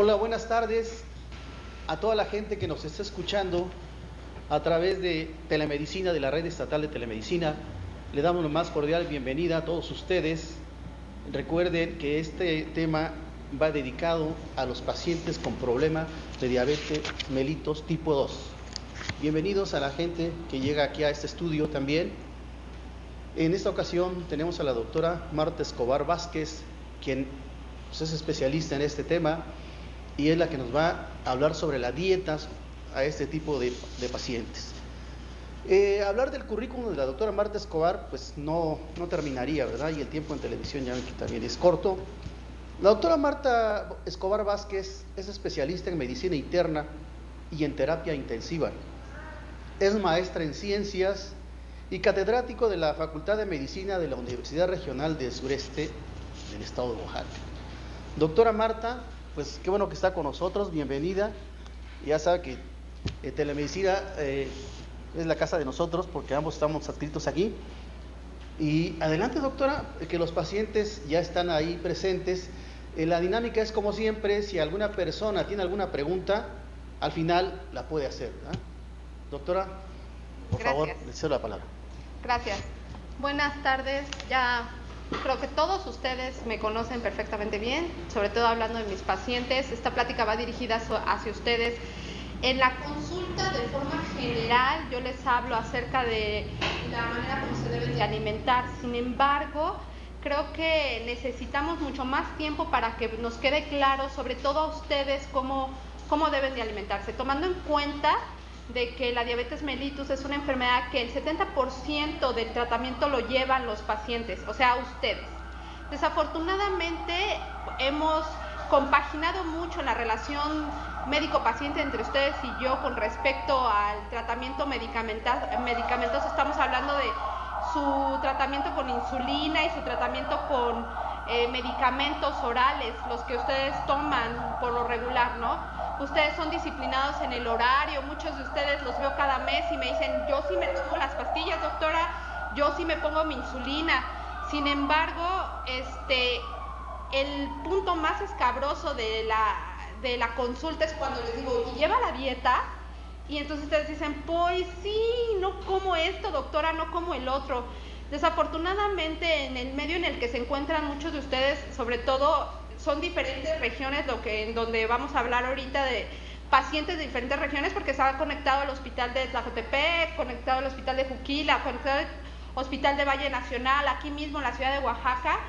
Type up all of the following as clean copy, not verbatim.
Hola, buenas tardes a toda la gente que nos está escuchando a través de Telemedicina, de la Red Estatal de Telemedicina. Le damos la más cordial bienvenida a todos ustedes. Recuerden que este tema va dedicado a los pacientes con problema de diabetes mellitus tipo 2. Bienvenidos a la gente que llega aquí a este estudio también. En esta ocasión tenemos a la doctora Marta Escobar Vázquez, quien pues, es especialista en este tema y es la que nos va a hablar sobre las dietas a este tipo de pacientes. Hablar del currículum de la doctora Marta Escobar pues no terminaría, ¿verdad? Y el tiempo en televisión ya ven que también es corto. La doctora Marta Escobar Vázquez es especialista en medicina interna y en terapia intensiva. Es maestra en ciencias y catedrático de la Facultad de Medicina de la Universidad Regional del Sureste del Estado de Oaxaca. Doctora Marta, pues qué bueno que está con nosotros, bienvenida. Ya sabe que Telemedicina es la casa de nosotros porque ambos estamos adscritos aquí. Y adelante, doctora, que los pacientes ya están ahí presentes. La dinámica es como siempre, si alguna persona tiene alguna pregunta, al final la puede hacer, ¿verdad? Doctora, por favor, le cedo la palabra. Gracias. Buenas tardes. Ya creo que todos ustedes me conocen perfectamente bien, sobre todo hablando de mis pacientes. Esta plática va dirigida hacia ustedes. En la consulta, de forma general, yo les hablo acerca de la manera como se deben de alimentar. Sin embargo, creo que necesitamos mucho más tiempo para que nos quede claro, sobre todo a ustedes, cómo deben de alimentarse, tomando en cuenta de que la diabetes mellitus es una enfermedad que el 70% del tratamiento lo llevan los pacientes, o sea, ustedes. Desafortunadamente, hemos compaginado mucho la relación médico-paciente entre ustedes y yo con respecto al tratamiento medicamentoso. Estamos hablando de su tratamiento con insulina y su tratamiento con medicamentos orales, los que ustedes toman por lo regular, ¿no? Ustedes son disciplinados en el horario, muchos de ustedes los veo cada mes y me dicen, yo sí me tomo las pastillas, doctora, yo sí me pongo mi insulina. Sin embargo, el punto más escabroso de la consulta es cuando les digo, ¿y lleva la dieta? Y entonces ustedes dicen, pues sí, no como esto, doctora, no como el otro. Desafortunadamente, en el medio en el que se encuentran muchos de ustedes, sobre todo, son diferentes regiones, en donde vamos a hablar ahorita de pacientes de diferentes regiones, porque se ha conectado al hospital de Tlajotepec, conectado al hospital de Juquila, conectado al hospital de Valle Nacional, aquí mismo en la ciudad de Oaxaca.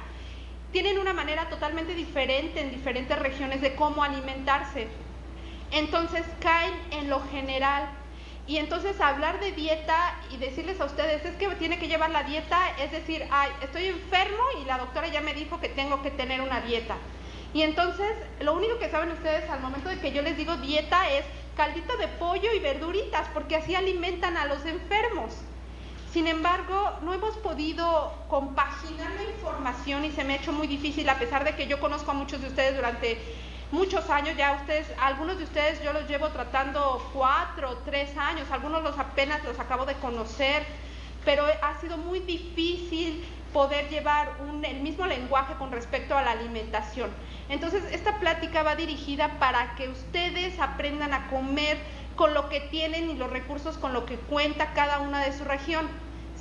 Tienen una manera totalmente diferente en diferentes regiones de cómo alimentarse. Entonces caen en lo general. Y entonces hablar de dieta y decirles a ustedes, es que tiene que llevar la dieta, es decir, ay, estoy enfermo y la doctora ya me dijo que tengo que tener una dieta. Y entonces, lo único que saben ustedes al momento de que yo les digo dieta es caldito de pollo y verduritas, porque así alimentan a los enfermos. Sin embargo, no hemos podido compaginar la información y se me ha hecho muy difícil, a pesar de que yo conozco a muchos de ustedes durante muchos años. Ya ustedes, algunos de ustedes yo los llevo tratando 4 o 3 años, algunos apenas los acabo de conocer, pero ha sido muy difícil poder llevar el mismo lenguaje con respecto a la alimentación. Entonces, esta plática va dirigida para que ustedes aprendan a comer con lo que tienen y los recursos con lo que cuenta cada una de su región,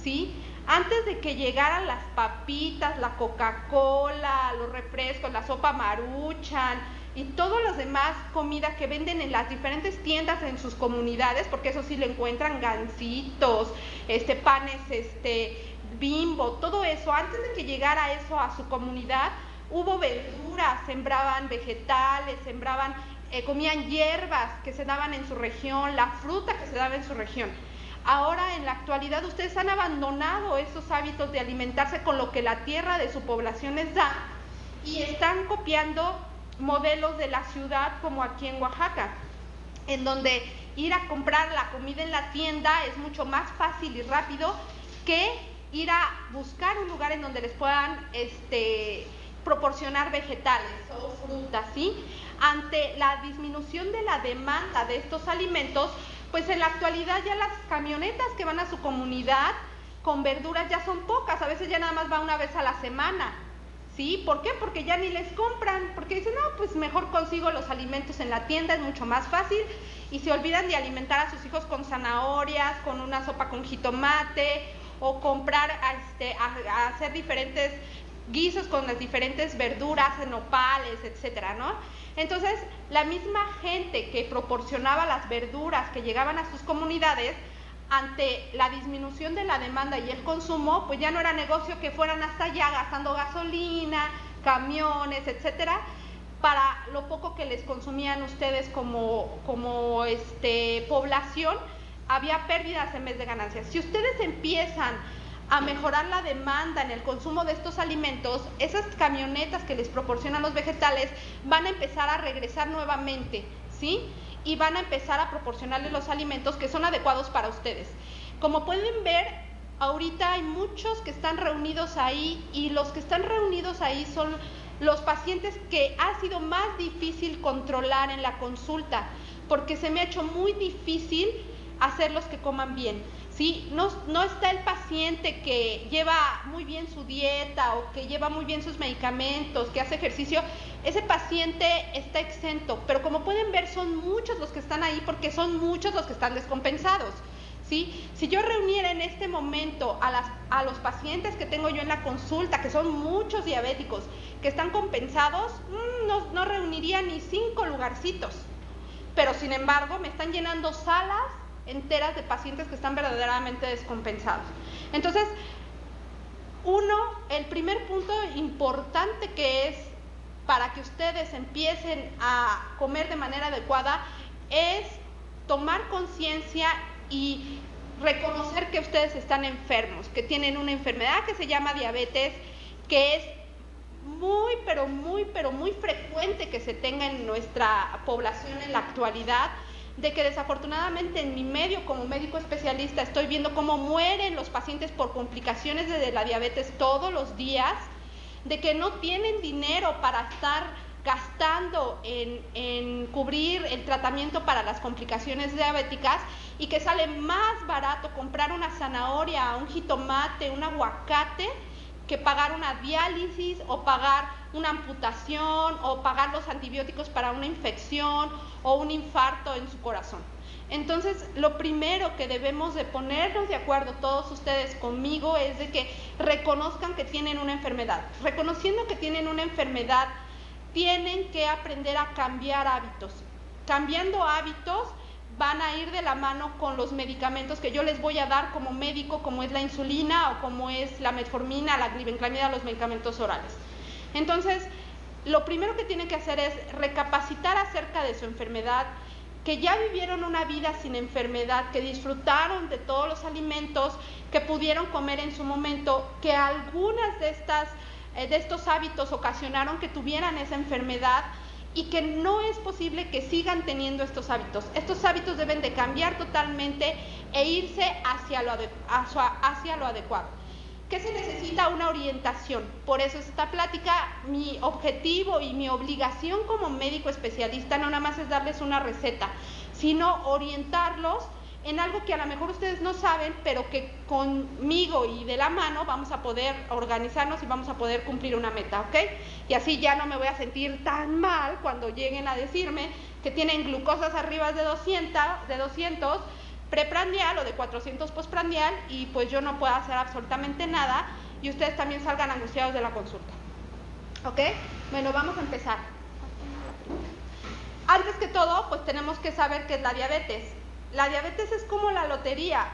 ¿sí? Antes de que llegaran las papitas, la Coca-Cola, los refrescos, la sopa Maruchan y todas las demás comidas que venden en las diferentes tiendas en sus comunidades, porque eso sí lo encuentran, gancitos, panes, Bimbo, todo eso, antes de que llegara eso a su comunidad, hubo verduras, sembraban vegetales, comían hierbas que se daban en su región, la fruta que se daba en su región. Ahora, en la actualidad, ustedes han abandonado esos hábitos de alimentarse con lo que la tierra de su población les da y están copiando modelos de la ciudad como aquí en Oaxaca, en donde ir a comprar la comida en la tienda es mucho más fácil y rápido que ir a buscar un lugar en donde les puedan proporcionar vegetales o frutas, ¿sí? Ante la disminución de la demanda de estos alimentos, pues en la actualidad ya las camionetas que van a su comunidad con verduras ya son pocas, a veces ya nada más va una vez a la semana, ¿sí? ¿Por qué? Porque ya ni les compran, porque dicen, no, pues mejor consigo los alimentos en la tienda, es mucho más fácil, y se olvidan de alimentar a sus hijos con zanahorias, con una sopa con jitomate, o comprar, a hacer diferentes guisos con las diferentes verduras, nopales, etcétera, ¿no? Entonces, la misma gente que proporcionaba las verduras que llegaban a sus comunidades, ante la disminución de la demanda y el consumo, pues ya no era negocio que fueran hasta allá gastando gasolina, camiones, etcétera, para lo poco que les consumían ustedes como población, había pérdidas en vez de ganancias. Si ustedes empiezan a mejorar la demanda en el consumo de estos alimentos, esas camionetas que les proporcionan los vegetales van a empezar a regresar nuevamente, ¿sí? Y van a empezar a proporcionarles los alimentos que son adecuados para ustedes. Como pueden ver, ahorita hay muchos que están reunidos ahí, y los que están reunidos ahí son los pacientes que ha sido más difícil controlar en la consulta, porque se me ha hecho muy difícil hacerlos que coman bien, ¿sí? No está el paciente que lleva muy bien su dieta o que lleva muy bien sus medicamentos, que hace ejercicio. Ese paciente está exento, pero como pueden ver son muchos los que están ahí porque son muchos los que están descompensados, ¿sí? Si yo reuniera en este momento a los pacientes que tengo yo en la consulta, que son muchos diabéticos, que están compensados, no reuniría ni 5 lugarcitos, pero sin embargo me están llenando salas enteras de pacientes que están verdaderamente descompensados. Entonces, el primer punto importante que es para que ustedes empiecen a comer de manera adecuada es tomar conciencia y reconocer que ustedes están enfermos, que tienen una enfermedad que se llama diabetes, que es muy, pero muy, pero muy frecuente que se tenga en nuestra población en la actualidad, de que desafortunadamente en mi medio como médico especialista estoy viendo cómo mueren los pacientes por complicaciones de la diabetes todos los días, de que no tienen dinero para estar gastando en cubrir el tratamiento para las complicaciones diabéticas, y que sale más barato comprar una zanahoria, un jitomate, un aguacate, que pagar una diálisis o pagar una amputación o pagar los antibióticos para una infección o un infarto en su corazón. Entonces, lo primero que debemos de ponernos de acuerdo todos ustedes conmigo es de que reconozcan que tienen una enfermedad. Reconociendo que tienen una enfermedad, tienen que aprender a cambiar hábitos. Cambiando hábitos van a ir de la mano con los medicamentos que yo les voy a dar como médico, como es la insulina o como es la metformina, la glibenclamida, los medicamentos orales. Entonces, lo primero que tienen que hacer es recapacitar acerca de su enfermedad, que ya vivieron una vida sin enfermedad, que disfrutaron de todos los alimentos que pudieron comer en su momento, que algunas de estos hábitos ocasionaron que tuvieran esa enfermedad, y que no es posible que sigan teniendo estos hábitos. Estos hábitos deben de cambiar totalmente e irse hacia lo adecuado. ¿Qué se necesita? Una orientación. Por eso esta plática, mi objetivo y mi obligación como médico especialista no nada más es darles una receta, sino orientarlos en algo que a lo mejor ustedes no saben, pero que conmigo y de la mano vamos a poder organizarnos y vamos a poder cumplir una meta, ¿ok? Y así ya no me voy a sentir tan mal cuando lleguen a decirme que tienen glucosas arriba de 200 preprandial o de 400 postprandial, y pues yo no puedo hacer absolutamente nada, y ustedes también salgan angustiados de la consulta, ¿ok? Bueno, vamos a empezar. Antes que todo, pues tenemos que saber qué es la diabetes. La diabetes es como la lotería,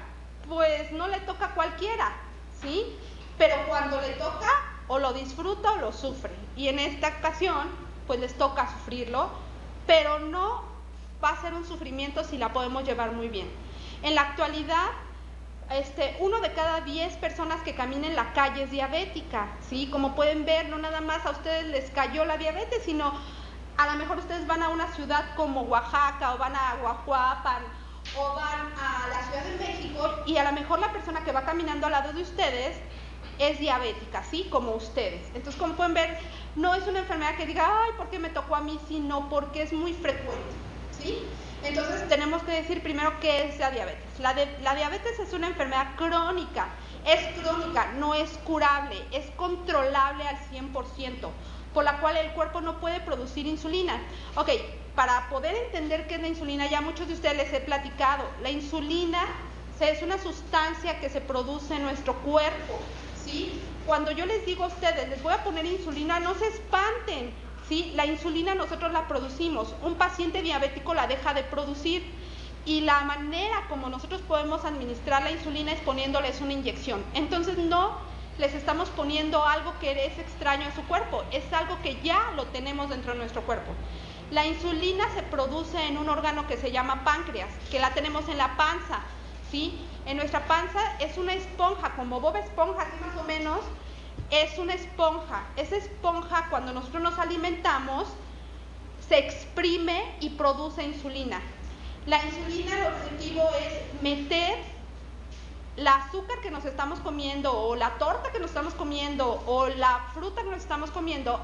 pues no le toca a cualquiera, ¿sí? Pero cuando le toca, o lo disfruta o lo sufre. Y en esta ocasión, pues les toca sufrirlo, pero no va a ser un sufrimiento si la podemos llevar muy bien. En la actualidad, 1 de cada 10 personas que camina en la calle es diabética, ¿sí? Como pueden ver, no nada más a ustedes les cayó la diabetes, sino a lo mejor ustedes van a una ciudad como Oaxaca, o van a Guajuapan, o van a la Ciudad de México, y a lo mejor la persona que va caminando al lado de ustedes es diabética, ¿sí? Como ustedes. Entonces, como pueden ver, no es una enfermedad que diga, ay, ¿por qué me tocó a mí? Sino porque es muy frecuente, ¿sí? Entonces tenemos que decir primero qué es la diabetes. La diabetes es una enfermedad crónica, no es curable, es controlable al 100%, por la cual el cuerpo no puede producir insulina. Ok, para poder entender qué es la insulina, ya muchos de ustedes les he platicado. La insulina es una sustancia que se produce en nuestro cuerpo, ¿sí? Cuando yo les digo a ustedes, les voy a poner insulina, no se espanten, ¿sí? La insulina nosotros la producimos, un paciente diabético la deja de producir, y la manera como nosotros podemos administrar la insulina es poniéndoles una inyección. Entonces no les estamos poniendo algo que es extraño a su cuerpo, es algo que ya lo tenemos dentro de nuestro cuerpo. La insulina se produce en un órgano que se llama páncreas, que la tenemos en la panza, ¿sí? En nuestra panza es una esponja, como Bob Esponja, así más o menos, es una esponja. Esa esponja, cuando nosotros nos alimentamos, se exprime y produce insulina. La insulina, el objetivo es meter el azúcar que nos estamos comiendo, o la torta que nos estamos comiendo, o la fruta que nos estamos comiendo,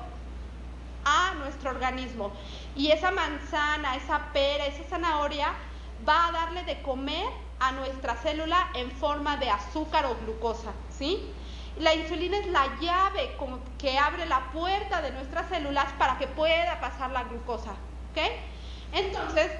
a nuestro organismo. Y esa manzana, esa pera, esa zanahoria va a darle de comer a nuestra célula en forma de azúcar o glucosa, ¿sí? La insulina es la llave que abre la puerta de nuestras células para que pueda pasar la glucosa, ¿ok? Entonces,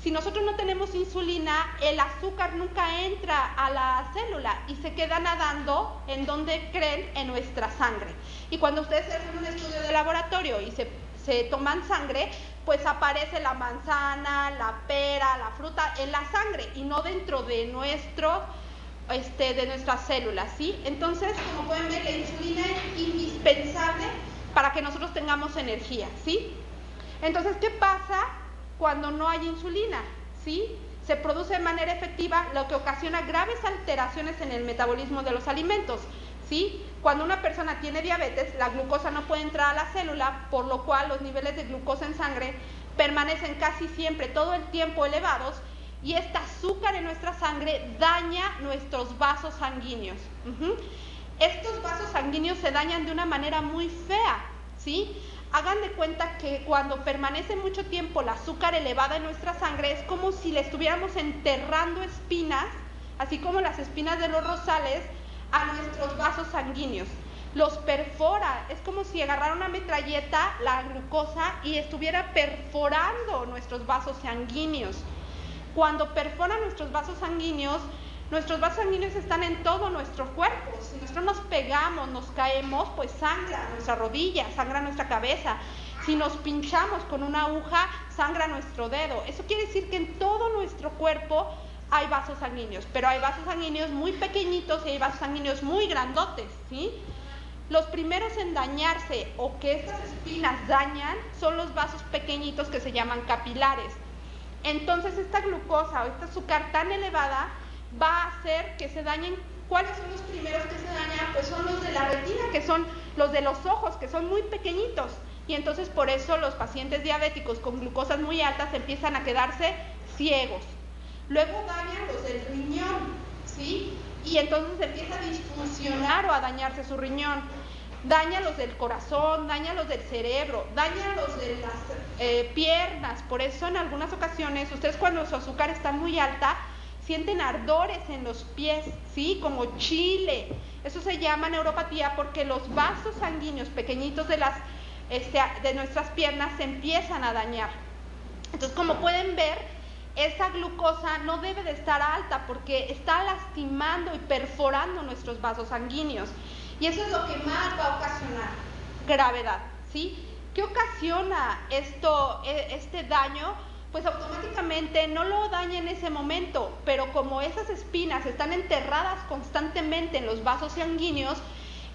si nosotros no tenemos insulina, el azúcar nunca entra a la célula y se queda nadando en donde creen, en nuestra sangre. Y cuando ustedes hacen un estudio de laboratorio y se toman sangre, pues aparece la manzana, la pera, la fruta en la sangre y no dentro de de nuestras células, ¿sí? Entonces, como pueden ver, la insulina es indispensable para que nosotros tengamos energía, ¿sí? Entonces, ¿qué pasa cuando no hay insulina? ¿Sí? Se produce de manera efectiva, lo que ocasiona graves alteraciones en el metabolismo de los alimentos, ¿sí? Cuando una persona tiene diabetes, la glucosa no puede entrar a la célula, por lo cual los niveles de glucosa en sangre permanecen casi siempre todo el tiempo elevados, y este azúcar en nuestra sangre daña nuestros vasos sanguíneos. Estos vasos sanguíneos se dañan de una manera muy fea, ¿sí? Hagan de cuenta que cuando permanece mucho tiempo el azúcar elevada en nuestra sangre, es como si le estuviéramos enterrando espinas, así como las espinas de los rosales, a nuestros vasos sanguíneos. Los perfora, es como si agarrara una metralleta, la glucosa, y estuviera perforando nuestros vasos sanguíneos. Cuando perfora nuestros vasos sanguíneos están en todo nuestro cuerpo. Si nosotros nos pegamos, nos caemos, pues sangra nuestra rodilla, sangra nuestra cabeza. Si nos pinchamos con una aguja, sangra nuestro dedo. Eso quiere decir que en todo nuestro cuerpo hay vasos sanguíneos, pero hay vasos sanguíneos muy pequeñitos y hay vasos sanguíneos muy grandotes, ¿sí? Los primeros en dañarse, o que estas espinas dañan, son los vasos pequeñitos que se llaman capilares. Entonces esta glucosa o este azúcar tan elevada va a hacer que se dañen. ¿Cuáles son los primeros que se dañan? Pues son los de la retina, que son los de los ojos, que son muy pequeñitos. Y entonces por eso los pacientes diabéticos con glucosas muy altas empiezan a quedarse ciegos. Luego dañan los del riñón, ¿sí? Y entonces empieza a disfuncionar o a dañarse su riñón. Daña los del corazón, daña los del cerebro, daña los de las piernas. Por eso en algunas ocasiones, ustedes cuando su azúcar está muy alta, sienten ardores en los pies, ¿sí? Como chile. Eso se llama neuropatía porque los vasos sanguíneos pequeñitos de nuestras piernas se empiezan a dañar. Entonces, como pueden ver, esa glucosa no debe de estar alta porque está lastimando y perforando nuestros vasos sanguíneos. Y eso es lo que más va a ocasionar gravedad, ¿sí? ¿Qué ocasiona este daño? Pues automáticamente no lo daña en ese momento, pero como esas espinas están enterradas constantemente en los vasos sanguíneos,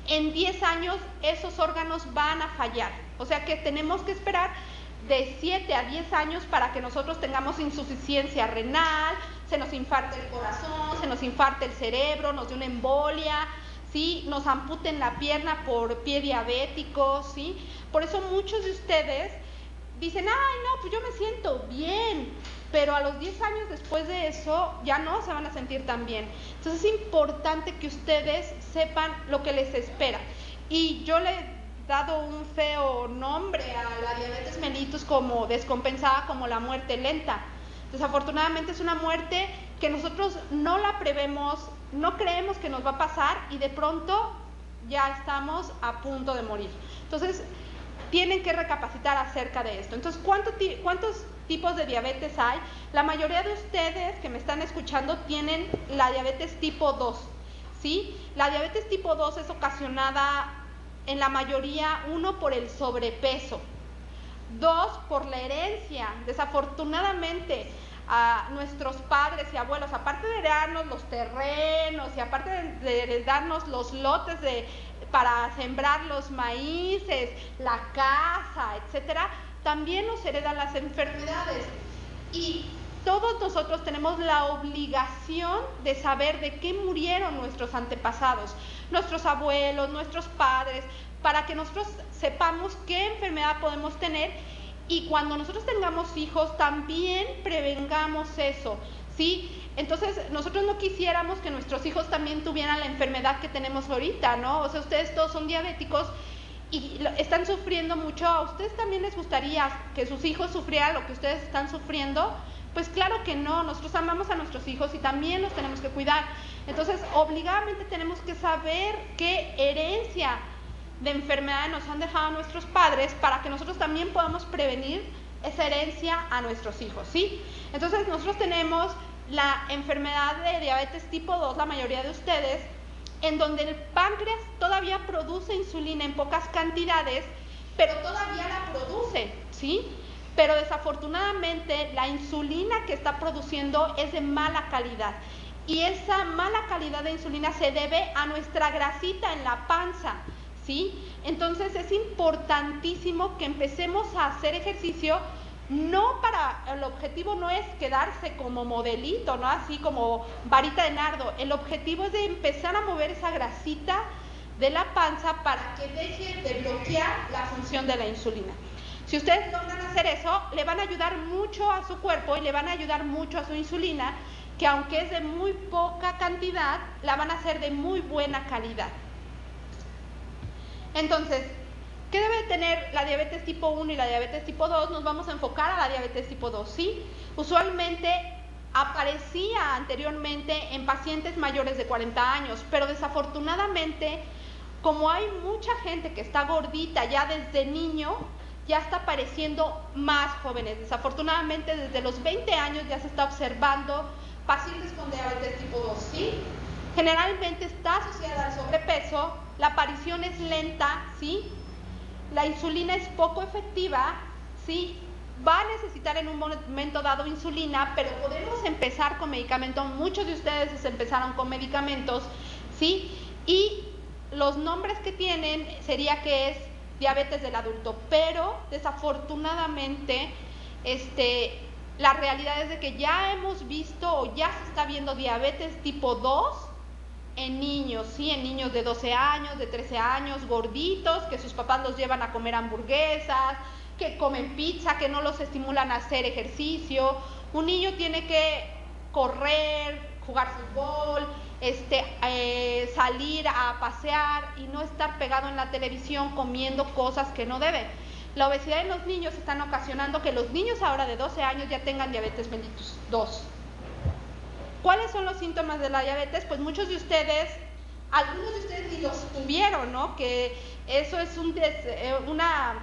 en 10 años esos órganos van a fallar. O sea que tenemos que esperar de 7 a 10 años para que nosotros tengamos insuficiencia renal, se nos infarte el corazón, se nos infarte el cerebro, nos dé una embolia, ¿sí? Nos amputen la pierna por pie diabético, ¿sí? Por eso muchos de ustedes dicen, ay, no, pues yo me siento bien, pero a los 10 años después de eso ya no se van a sentir tan bien. Entonces es importante que ustedes sepan lo que les espera. Y yo le he dado un feo nombre a la diabetes mellitus como descompensada, como la muerte lenta, Desafortunadamente es una muerte que nosotros no la prevemos, no creemos que nos va a pasar y de pronto ya estamos a punto de morir. Entonces, tienen que recapacitar acerca de esto. Entonces, ¿cuántos tipos de diabetes hay? La mayoría de ustedes que me están escuchando tienen la diabetes tipo 2, ¿sí? La diabetes tipo 2 es ocasionada en la mayoría, 1, por el sobrepeso, 2, por la herencia. Desafortunadamente, a nuestros padres y abuelos, aparte de heredarnos los terrenos y aparte de heredarnos los lotes para sembrar los maíces, la casa, etcétera, también nos heredan las enfermedades. Y todos nosotros tenemos la obligación de saber de qué murieron nuestros antepasados, nuestros abuelos, nuestros padres, para que nosotros sepamos qué enfermedad podemos tener y cuando nosotros tengamos hijos también prevengamos eso, ¿sí? Entonces, nosotros no quisiéramos que nuestros hijos también tuvieran la enfermedad que tenemos ahorita, ¿no? O sea, ustedes todos son diabéticos y están sufriendo mucho. ¿A ustedes también les gustaría que sus hijos sufrieran lo que ustedes están sufriendo? Pues claro que no, nosotros amamos a nuestros hijos y también los tenemos que cuidar. Entonces, obligadamente tenemos que saber qué herencia de enfermedades nos han dejado nuestros padres para que nosotros también podamos prevenir esa herencia a nuestros hijos, ¿sí? Entonces, nosotros tenemos la enfermedad de diabetes tipo 2, la mayoría de ustedes, en donde el páncreas todavía produce insulina en pocas cantidades, pero todavía la produce, ¿sí? Pero desafortunadamente la insulina que está produciendo es de mala calidad. Y esa mala calidad de insulina se debe a nuestra grasita en la panza, ¿sí? Entonces es importantísimo que empecemos a hacer ejercicio. No el objetivo no es quedarse como modelito, ¿no? Así como varita de nardo. El objetivo es de empezar a mover esa grasita de la panza para que deje de bloquear la función de la insulina. Si ustedes logran hacer eso, le van a ayudar mucho a su cuerpo y le van a ayudar mucho a su insulina, que aunque es de muy poca cantidad, la van a hacer de muy buena calidad. Entonces, ¿qué debe tener la diabetes tipo 1 y la diabetes tipo 2? Nos vamos a enfocar a la diabetes tipo 2, ¿sí? Usualmente aparecía anteriormente en pacientes mayores de 40 años, pero desafortunadamente, como hay mucha gente que está gordita ya desde niño, ya está apareciendo más jóvenes. Desafortunadamente, desde los 20 años ya se está observando pacientes con diabetes tipo 2, ¿sí? Generalmente está asociada al sobrepeso, la aparición es lenta, ¿sí? La insulina es poco efectiva, ¿sí? Va a necesitar en un momento dado insulina, pero podemos empezar con medicamentos. Muchos de ustedes empezaron con medicamentos, ¿sí? Y los nombres que tienen sería que es diabetes del adulto, pero desafortunadamente la realidad es de que ya hemos visto o ya se está viendo diabetes tipo 2 en niños, ¿sí? En niños de 12 años, de 13 años, gorditos, que sus papás los llevan a comer hamburguesas, que comen pizza, que no los estimulan a hacer ejercicio. Un niño tiene que correr, jugar fútbol, salir a pasear y no estar pegado en la televisión comiendo cosas que no debe. La obesidad en los niños están ocasionando que los niños ahora de 12 años ya tengan diabetes mellitus 2. ¿Cuáles son los síntomas de la diabetes? Pues muchos de ustedes, algunos de ustedes ni los tuvieron, ¿no? Que eso es una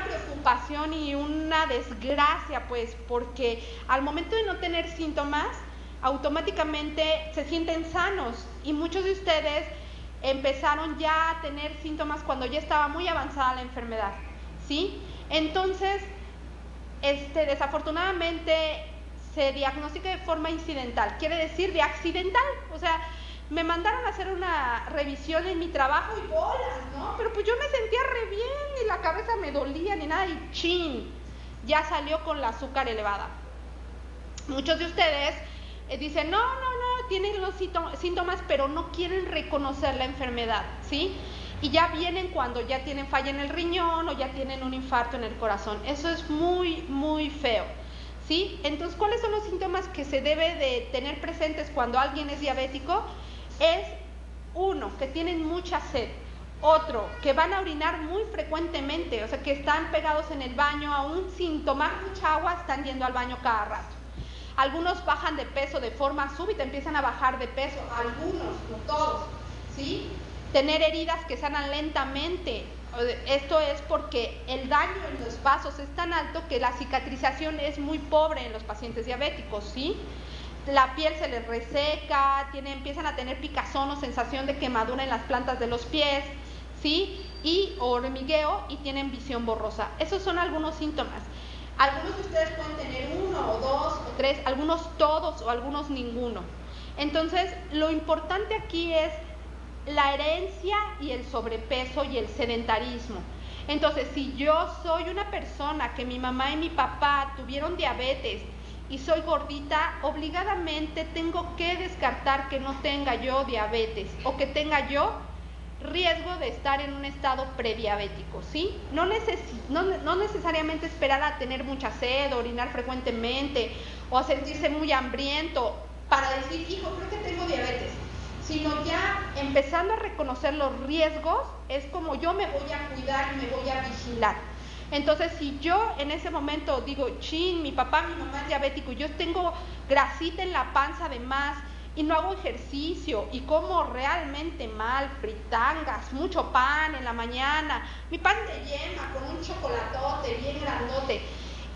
preocupación y una desgracia, pues, porque al momento de no tener síntomas, automáticamente se sienten sanos y muchos de ustedes empezaron ya a tener síntomas cuando ya estaba muy avanzada la enfermedad, ¿sí? Entonces, desafortunadamente se diagnostica de forma incidental, quiere decir de accidental, o sea, me mandaron a hacer una revisión en mi trabajo y bolas, ¿no? Pero pues yo me sentía re bien, ni la cabeza me dolía, ni nada, y chin, ya salió con la azúcar elevada. Muchos de ustedes dicen, no, tienen los síntomas, pero no quieren reconocer la enfermedad, ¿sí? Y ya vienen cuando ya tienen falla en el riñón o ya tienen un infarto en el corazón. Eso es muy, muy feo, ¿sí? Entonces, ¿cuáles son los síntomas que se debe de tener presentes cuando alguien es diabético? Es, 1, que tienen mucha sed. Otro, que van a orinar muy frecuentemente, o sea, que están pegados en el baño, aún sin tomar mucha agua, están yendo al baño cada rato. Algunos bajan de peso de forma súbita, empiezan a bajar de peso, algunos, no todos, ¿sí? Tener heridas que sanan lentamente. Esto es porque el daño en los vasos es tan alto que la cicatrización es muy pobre en los pacientes diabéticos, ¿sí? La piel se les reseca, empiezan a tener picazón o sensación de quemadura en las plantas de los pies, ¿sí? Y hormigueo, y tienen visión borrosa. Esos son algunos síntomas. Algunos de ustedes pueden tener 1 o 2 o 3, algunos todos o algunos ninguno. Entonces, lo importante aquí es la herencia y el sobrepeso y el sedentarismo. Entonces, si yo soy una persona que mi mamá y mi papá tuvieron diabetes y soy gordita, obligadamente tengo que descartar que no tenga yo diabetes o que tenga yo riesgo de estar en un estado prediabético, ¿sí? No necesariamente esperar a tener mucha sed, orinar frecuentemente o a sentirse muy hambriento para decir, hijo, creo que tengo diabetes, sino ya empezando a reconocer los riesgos, es como yo me voy a cuidar y me voy a vigilar. Entonces, si yo en ese momento digo, chin, mi papá, mi mamá es diabético, yo tengo grasita en la panza de más, y no hago ejercicio y como realmente mal, fritangas, mucho pan en la mañana, mi pan de yema con un chocolatote bien grandote,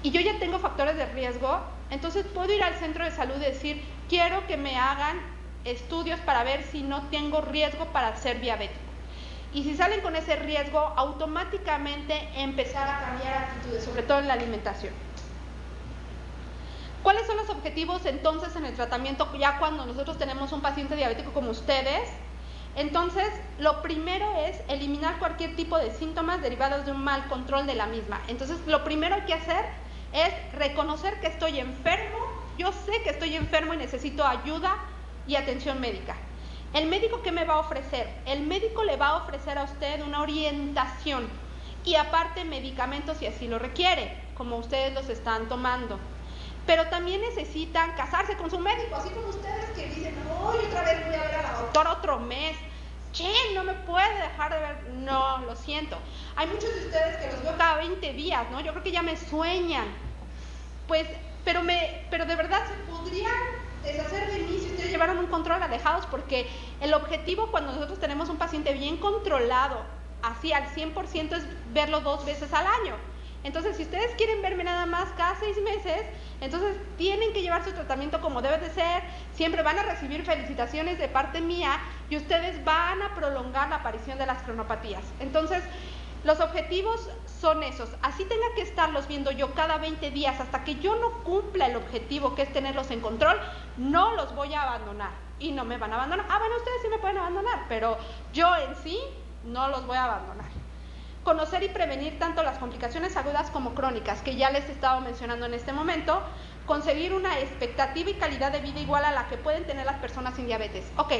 y yo ya tengo factores de riesgo, entonces puedo ir al centro de salud y decir, quiero que me hagan estudios para ver si no tengo riesgo para ser diabético. Y si salen con ese riesgo, automáticamente empezar a cambiar actitudes, sobre todo en la alimentación. ¿Cuáles son los objetivos entonces en el tratamiento ya cuando nosotros tenemos un paciente diabético como ustedes? Entonces, lo primero es eliminar cualquier tipo de síntomas derivados de un mal control de la misma. Entonces, lo primero que hay que hacer es reconocer que estoy enfermo, yo sé que estoy enfermo y necesito ayuda y atención médica. ¿El médico qué me va a ofrecer? El médico le va a ofrecer a usted una orientación y aparte medicamentos si así lo requiere, como ustedes los están tomando. Pero también necesitan casarse con su médico, así como ustedes que dicen, ¡ay, otra vez voy a ver a la doctora otro mes! ¡Che, no me puede dejar de ver! No, lo siento. Hay muchos de ustedes que los veo cada 20 días, ¿no? Yo creo que ya me sueñan. Pues, pero de verdad se podrían deshacer de mí si ustedes llevaran un control alejados, porque el objetivo cuando nosotros tenemos un paciente bien controlado, así al 100%, es verlo 2 veces al año. Entonces, si ustedes quieren verme nada más cada 6 meses, entonces tienen que llevar su tratamiento como debe de ser, siempre van a recibir felicitaciones de parte mía y ustedes van a prolongar la aparición de las cronopatías. Entonces, los objetivos son esos. Así tenga que estarlos viendo yo cada 20 días hasta que yo no cumpla el objetivo que es tenerlos en control, no los voy a abandonar y no me van a abandonar. Ah, bueno, ustedes sí me pueden abandonar, pero yo en sí no los voy a abandonar. Conocer y prevenir tanto las complicaciones agudas como crónicas, que ya les he estado mencionando en este momento, conseguir una expectativa y calidad de vida igual a la que pueden tener las personas sin diabetes. Ok,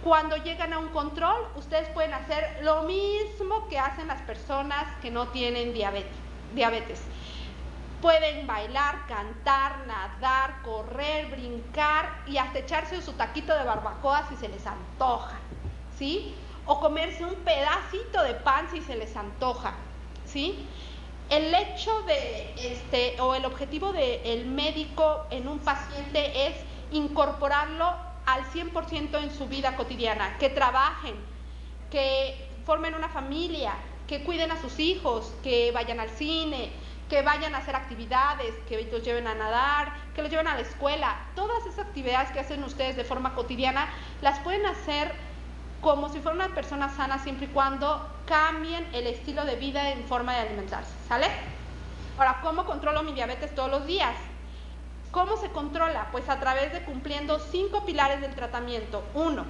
cuando llegan a un control, ustedes pueden hacer lo mismo que hacen las personas que no tienen diabetes. Pueden bailar, cantar, nadar, correr, brincar y hasta echarse su taquito de barbacoa si se les antoja, ¿sí? O comerse un pedacito de pan si se les antoja, ¿sí? El hecho de, o el objetivo del médico en un paciente es incorporarlo al 100% en su vida cotidiana, que trabajen, que formen una familia, que cuiden a sus hijos, que vayan al cine, que vayan a hacer actividades, que los lleven a nadar, que los lleven a la escuela. Todas esas actividades que hacen ustedes de forma cotidiana las pueden hacer como si fuera una persona sana siempre y cuando cambien el estilo de vida en forma de alimentarse, ¿sale? Ahora, ¿cómo controlo mi diabetes todos los días? ¿Cómo se controla? Pues a través de cumpliendo 5 pilares del tratamiento. 1,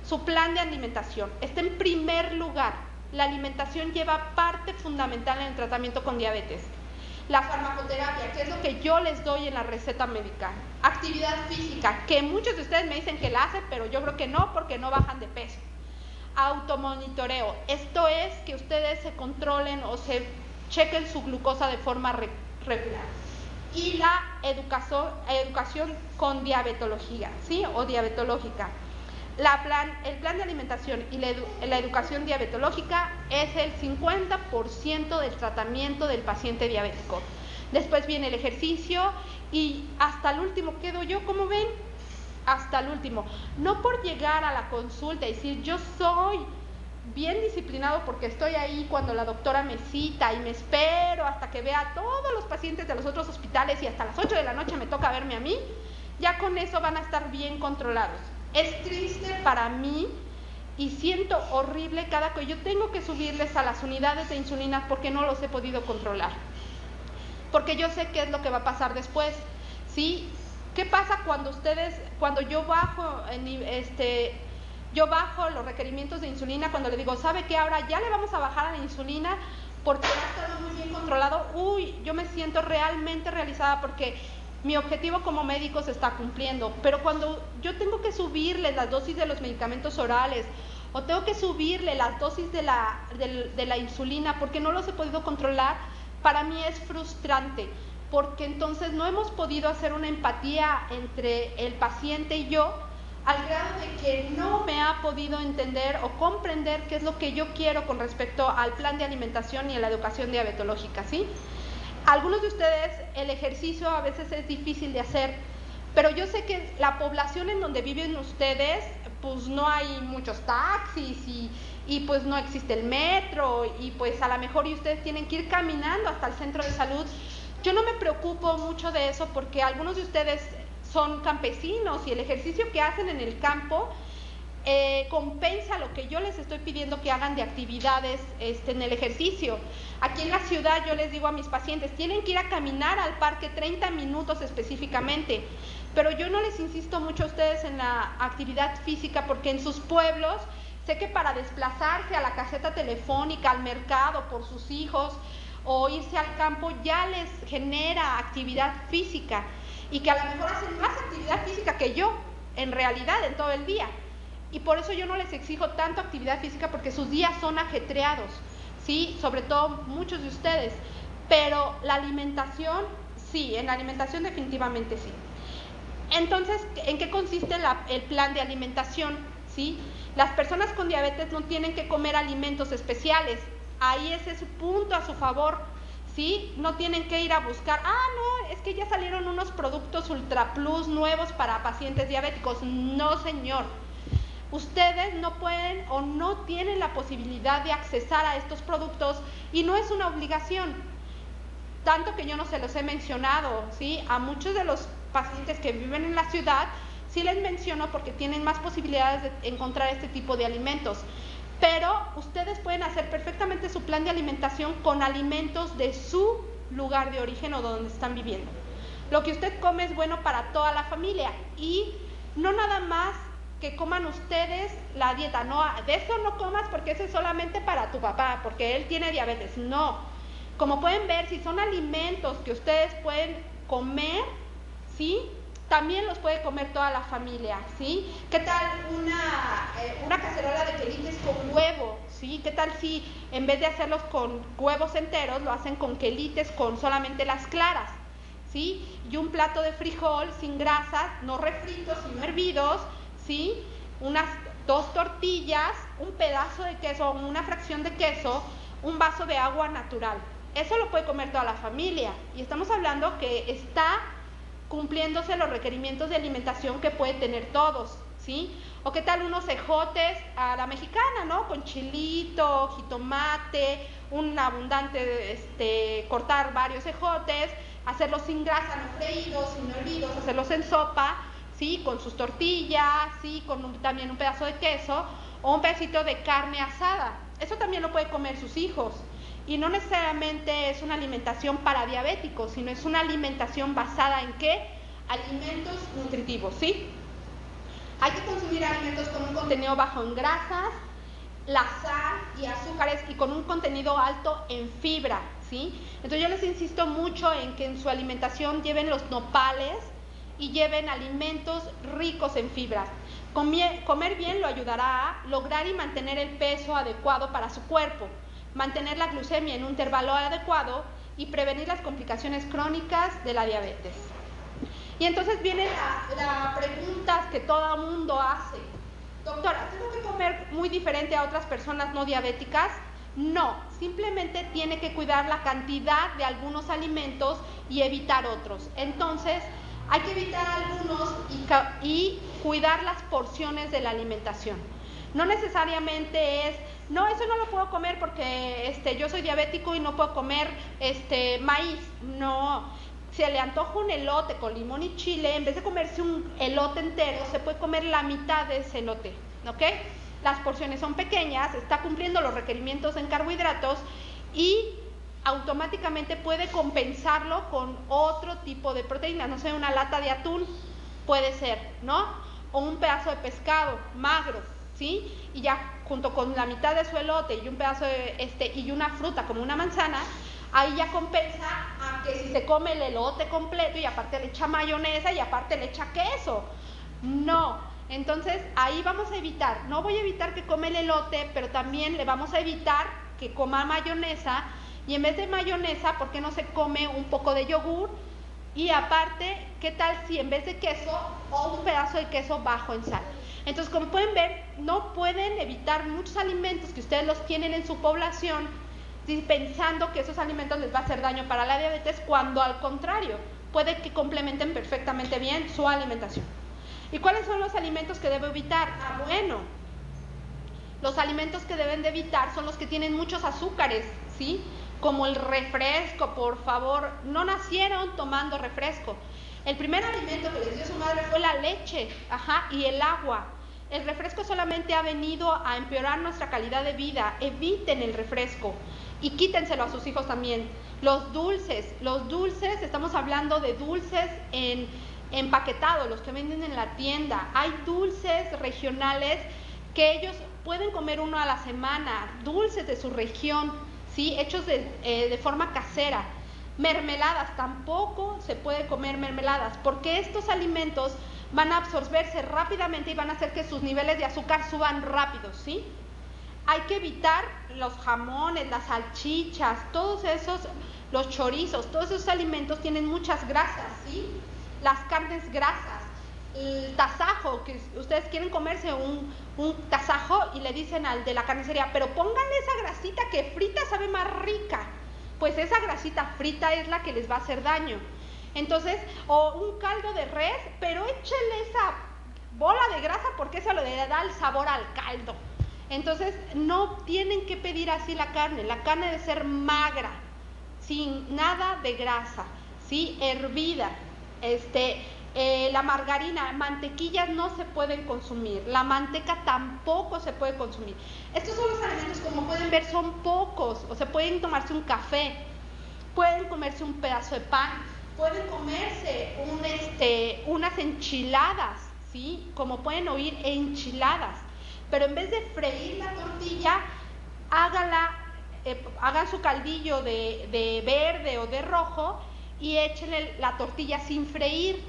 su plan de alimentación. Está en primer lugar. La alimentación lleva parte fundamental en el tratamiento con diabetes. La farmacoterapia, que es lo que yo les doy en la receta médica. Actividad física, que muchos de ustedes me dicen que la hacen, pero yo creo que no, porque no bajan de peso. Automonitoreo, esto es que ustedes se controlen o se chequen su glucosa de forma regular. Y la educación con diabetología, ¿sí? O diabetológica. el plan de alimentación y la educación diabetológica es el 50% del tratamiento del paciente diabético. Después viene el ejercicio y hasta el último quedo yo, ¿cómo ven? Hasta el último. No por llegar a la consulta y decir yo soy bien disciplinado porque estoy ahí cuando la doctora me cita y me espero hasta que vea a todos los pacientes de los otros hospitales y hasta las 8 de la noche me toca verme a mí, ya con eso van a estar bien controlados. Es triste para mí y siento horrible cada que yo tengo que subirles a las unidades de insulina porque no los he podido controlar. Porque yo sé qué es lo que va a pasar después, ¿sí? ¿Qué pasa cuando yo bajo los requerimientos de insulina, cuando le digo, ¿sabe qué? Ahora ya le vamos a bajar a la insulina porque va a estar muy bien controlado. Yo me siento realmente realizada porque mi objetivo como médico se está cumpliendo. Pero cuando yo tengo que subirle las dosis de los medicamentos orales o tengo que subirle las dosis de la insulina porque no los he podido controlar, para mí es frustrante, porque entonces no hemos podido hacer una empatía entre el paciente y yo, al grado de que no me ha podido entender o comprender qué es lo que yo quiero con respecto al plan de alimentación y a la educación diabetológica, ¿sí? Algunos de ustedes, el ejercicio a veces es difícil de hacer, pero yo sé que la población en donde viven ustedes, pues no hay muchos taxis y pues no existe el metro y pues a lo mejor ustedes tienen que ir caminando hasta el centro de salud. Yo no me preocupo mucho de eso porque algunos de ustedes son campesinos y el ejercicio que hacen en el campo compensa lo que yo les estoy pidiendo que hagan de actividades en el ejercicio. Aquí en la ciudad yo les digo a mis pacientes, tienen que ir a caminar al parque 30 minutos específicamente, pero yo no les insisto mucho a ustedes en la actividad física porque en sus pueblos sé que para desplazarse a la caseta telefónica, al mercado por sus hijos o irse al campo ya les genera actividad física y que a lo mejor hacen más actividad física que yo en realidad en todo el día. Y por eso yo no les exijo tanto actividad física porque sus días son ajetreados, ¿sí? Sobre todo muchos de ustedes. Pero la alimentación, sí, en la alimentación definitivamente sí. Entonces, ¿en qué consiste el plan de alimentación? ¿Sí? Las personas con diabetes no tienen que comer alimentos especiales. Ahí ese es su punto a su favor, ¿sí? No tienen que ir a buscar, no, es que ya salieron unos productos Ultra Plus nuevos para pacientes diabéticos. No, señor. Ustedes no pueden o no tienen la posibilidad de accesar a estos productos y no es una obligación. Tanto que yo no se los he mencionado, ¿sí? A muchos de los pacientes que viven en la ciudad, sí les menciono porque tienen más posibilidades de encontrar este tipo de alimentos. Pero ustedes pueden hacer perfectamente su plan de alimentación con alimentos de su lugar de origen o donde están viviendo. Lo que usted come es bueno para toda la familia y no nada más que coman ustedes la dieta, no, de eso no comas porque eso es solamente para tu papá, porque él tiene diabetes, no. Como pueden ver, si son alimentos que ustedes pueden comer, ¿sí? También los puede comer toda la familia, ¿sí? ¿Qué tal una cacerola de quelites con huevo, ¿sí? ¿Qué tal si en vez de hacerlos con huevos enteros, lo hacen con quelites con solamente las claras, ¿sí? Y un plato de frijol sin grasas, no refritos, sino hervidos, ¿sí? Unas 2 tortillas, un pedazo de queso, una fracción de queso, un vaso de agua natural. Eso lo puede comer toda la familia. Y estamos hablando que está cumpliéndose los requerimientos de alimentación que pueden tener todos, ¿sí? O qué tal unos ejotes a la mexicana, ¿no? Con chilito, jitomate, un abundante, cortar varios ejotes, hacerlos sin grasa, no freídos, sino hervidos, hacerlos en sopa, ¿sí? Con sus tortillas, ¿sí? Con también un pedazo de queso o un pedacito de carne asada. Eso también lo pueden comer sus hijos. Y no necesariamente es una alimentación para diabéticos, sino es una alimentación basada en ¿qué? Alimentos nutritivos, ¿sí? Hay que consumir alimentos con un contenido bajo en grasas, la sal y azúcares y con un contenido alto en fibra, ¿sí? Entonces yo les insisto mucho en que en su alimentación lleven los nopales y lleven alimentos ricos en fibras. Comer bien lo ayudará a lograr y mantener el peso adecuado para su cuerpo, mantener la glucemia en un intervalo adecuado y prevenir las complicaciones crónicas de la diabetes. Y entonces vienen las preguntas que todo el mundo hace. muy diferente a otras personas no diabéticas? No, simplemente tiene que cuidar la cantidad de algunos alimentos y evitar otros. Entonces, hay que evitar algunos y cuidar las porciones de la alimentación. No necesariamente es, no, eso no lo puedo comer porque yo soy diabético y no puedo comer maíz. No, se le antoja un elote con limón y chile, en vez de comerse un elote entero, se puede comer la mitad de ese elote, ¿ok? Las porciones son pequeñas, está cumpliendo los requerimientos en carbohidratos y automáticamente puede compensarlo con otro tipo de proteína, no sé, una lata de atún puede ser, ¿no? O un pedazo de pescado magro, ¿sí? Y ya junto con la mitad de su elote y un pedazo de y una fruta como una manzana, ahí ya compensa a que si se come el elote completo y aparte le echa mayonesa y aparte le echa queso. No, entonces ahí vamos a evitar, no voy a evitar que come el elote, pero también le vamos a evitar que coma mayonesa. Y en vez de mayonesa, ¿por qué no se come un poco de yogur? Y aparte, ¿qué tal si en vez de queso o un pedazo de queso bajo en sal? Entonces, como pueden ver, no pueden evitar muchos alimentos que ustedes los tienen en su población pensando que esos alimentos les va a hacer daño para la diabetes, cuando al contrario, puede que complementen perfectamente bien su alimentación. ¿Y cuáles son los alimentos que debo evitar? Bueno, los alimentos que deben de evitar son los que tienen muchos azúcares, ¿sí? Como el refresco, por favor, no nacieron tomando refresco. El primer alimento que les dio su madre fue la leche, y el agua. El refresco solamente ha venido a empeorar nuestra calidad de vida. Eviten el refresco y quítenselo a sus hijos también. Los dulces, estamos hablando de dulces empaquetados, los que venden en la tienda. Hay dulces regionales que ellos pueden comer uno a la semana, dulces de su región, ¿sí? Hechos de forma casera. Mermeladas, tampoco se puede comer mermeladas, porque estos alimentos van a absorberse rápidamente y van a hacer que sus niveles de azúcar suban rápido, ¿sí? Hay que evitar los jamones, las salchichas, todos esos, los chorizos, todos esos alimentos tienen muchas grasas, ¿sí? Las carnes grasas, el tasajo, que ustedes quieren comerse un tasajo y le dicen al de la carnicería, pero pónganle esa grasita que frita sabe más rica. Pues esa grasita frita es la que les va a hacer daño. Entonces, o un caldo de res, pero échenle esa bola de grasa porque eso le da el sabor al caldo. Entonces, no tienen que pedir así la carne debe ser magra, sin nada de grasa, ¿sí? Hervida. La margarina, mantequillas no se pueden consumir, la manteca tampoco se puede consumir. Estos son los alimentos, como pueden ver, son pocos. O sea, pueden tomarse un café, pueden comerse un pedazo de pan, pueden comerse unas enchiladas, ¿sí? Como pueden oír, enchiladas. Pero en vez de freír la tortilla, hagan su caldillo de verde o de rojo y échenle la tortilla sin freír,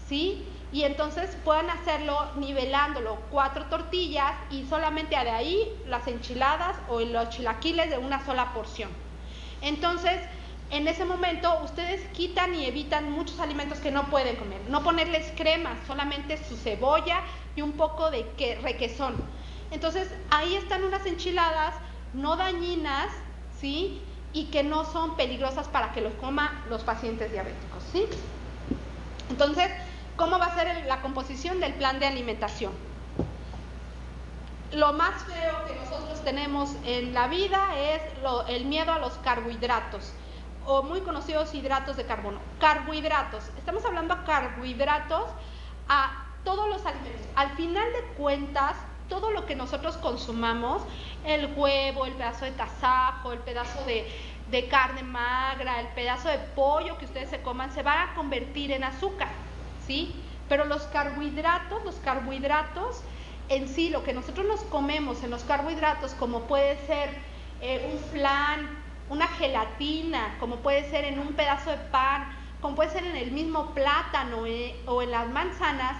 ¿sí? Y entonces pueden hacerlo nivelándolo, 4 tortillas y solamente de ahí las enchiladas o los chilaquiles de una sola porción. Entonces, en ese momento ustedes quitan y evitan muchos alimentos que no pueden comer. No ponerles crema, solamente su cebolla y un poco de requesón. Entonces, ahí están unas enchiladas no dañinas, ¿sí? Y que no son peligrosas para que los coman los pacientes diabéticos, ¿sí? Entonces, ¿cómo va a ser la composición del plan de alimentación? Lo más feo que nosotros tenemos en la vida es el miedo a los carbohidratos, o muy conocidos hidratos de carbono. Carbohidratos, estamos hablando de carbohidratos a todos los alimentos. Al final de cuentas, todo lo que nosotros consumamos, el huevo, el pedazo de tasajo, el pedazo de carne magra, el pedazo de pollo que ustedes se coman, se van a convertir en azúcar, ¿sí? Pero los carbohidratos en sí, lo que nosotros nos comemos en los carbohidratos, como puede ser un flan, una gelatina, como puede ser en un pedazo de pan, como puede ser en el mismo plátano o en las manzanas,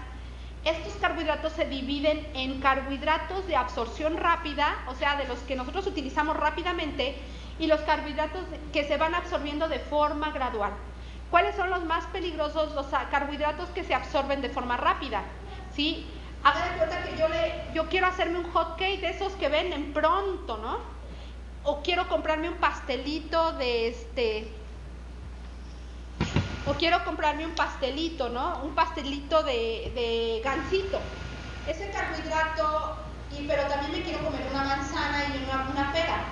estos carbohidratos se dividen en carbohidratos de absorción rápida, o sea, de los que nosotros utilizamos rápidamente, y los carbohidratos que se van absorbiendo de forma gradual. ¿Cuáles son los más peligrosos? Los carbohidratos que se absorben de forma rápida, ¿sí? Haga de cuenta que yo quiero hacerme un hot cake de esos que venden pronto, ¿no? O quiero comprarme un pastelito ¿no? Un pastelito de gansito. Ese carbohidrato, pero también me quiero comer una manzana y una pera.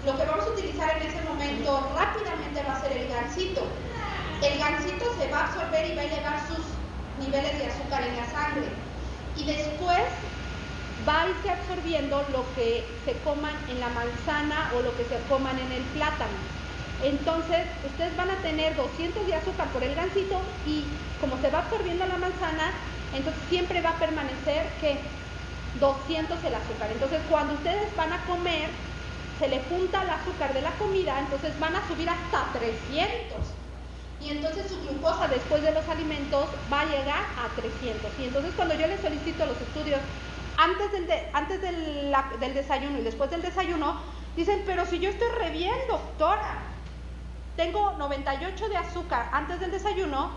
Lo que vamos a utilizar en ese momento rápidamente va a ser el gansito. El gansito se va a absorber y va a elevar sus niveles de azúcar en la sangre. Y después va a irse absorbiendo lo que se coman en la manzana o lo que se coman en el plátano. Entonces, ustedes van a tener 200 de azúcar por el gansito y como se va absorbiendo la manzana, entonces siempre va a permanecer que 200 el azúcar. Entonces, cuando ustedes van a comer, se le junta el azúcar de la comida, entonces van a subir hasta 300. Y entonces su glucosa después de los alimentos va a llegar a 300. Y entonces cuando yo les solicito los estudios antes del desayuno y después del desayuno, dicen, pero si yo estoy re bien, doctora. Tengo 98 de azúcar antes del desayuno,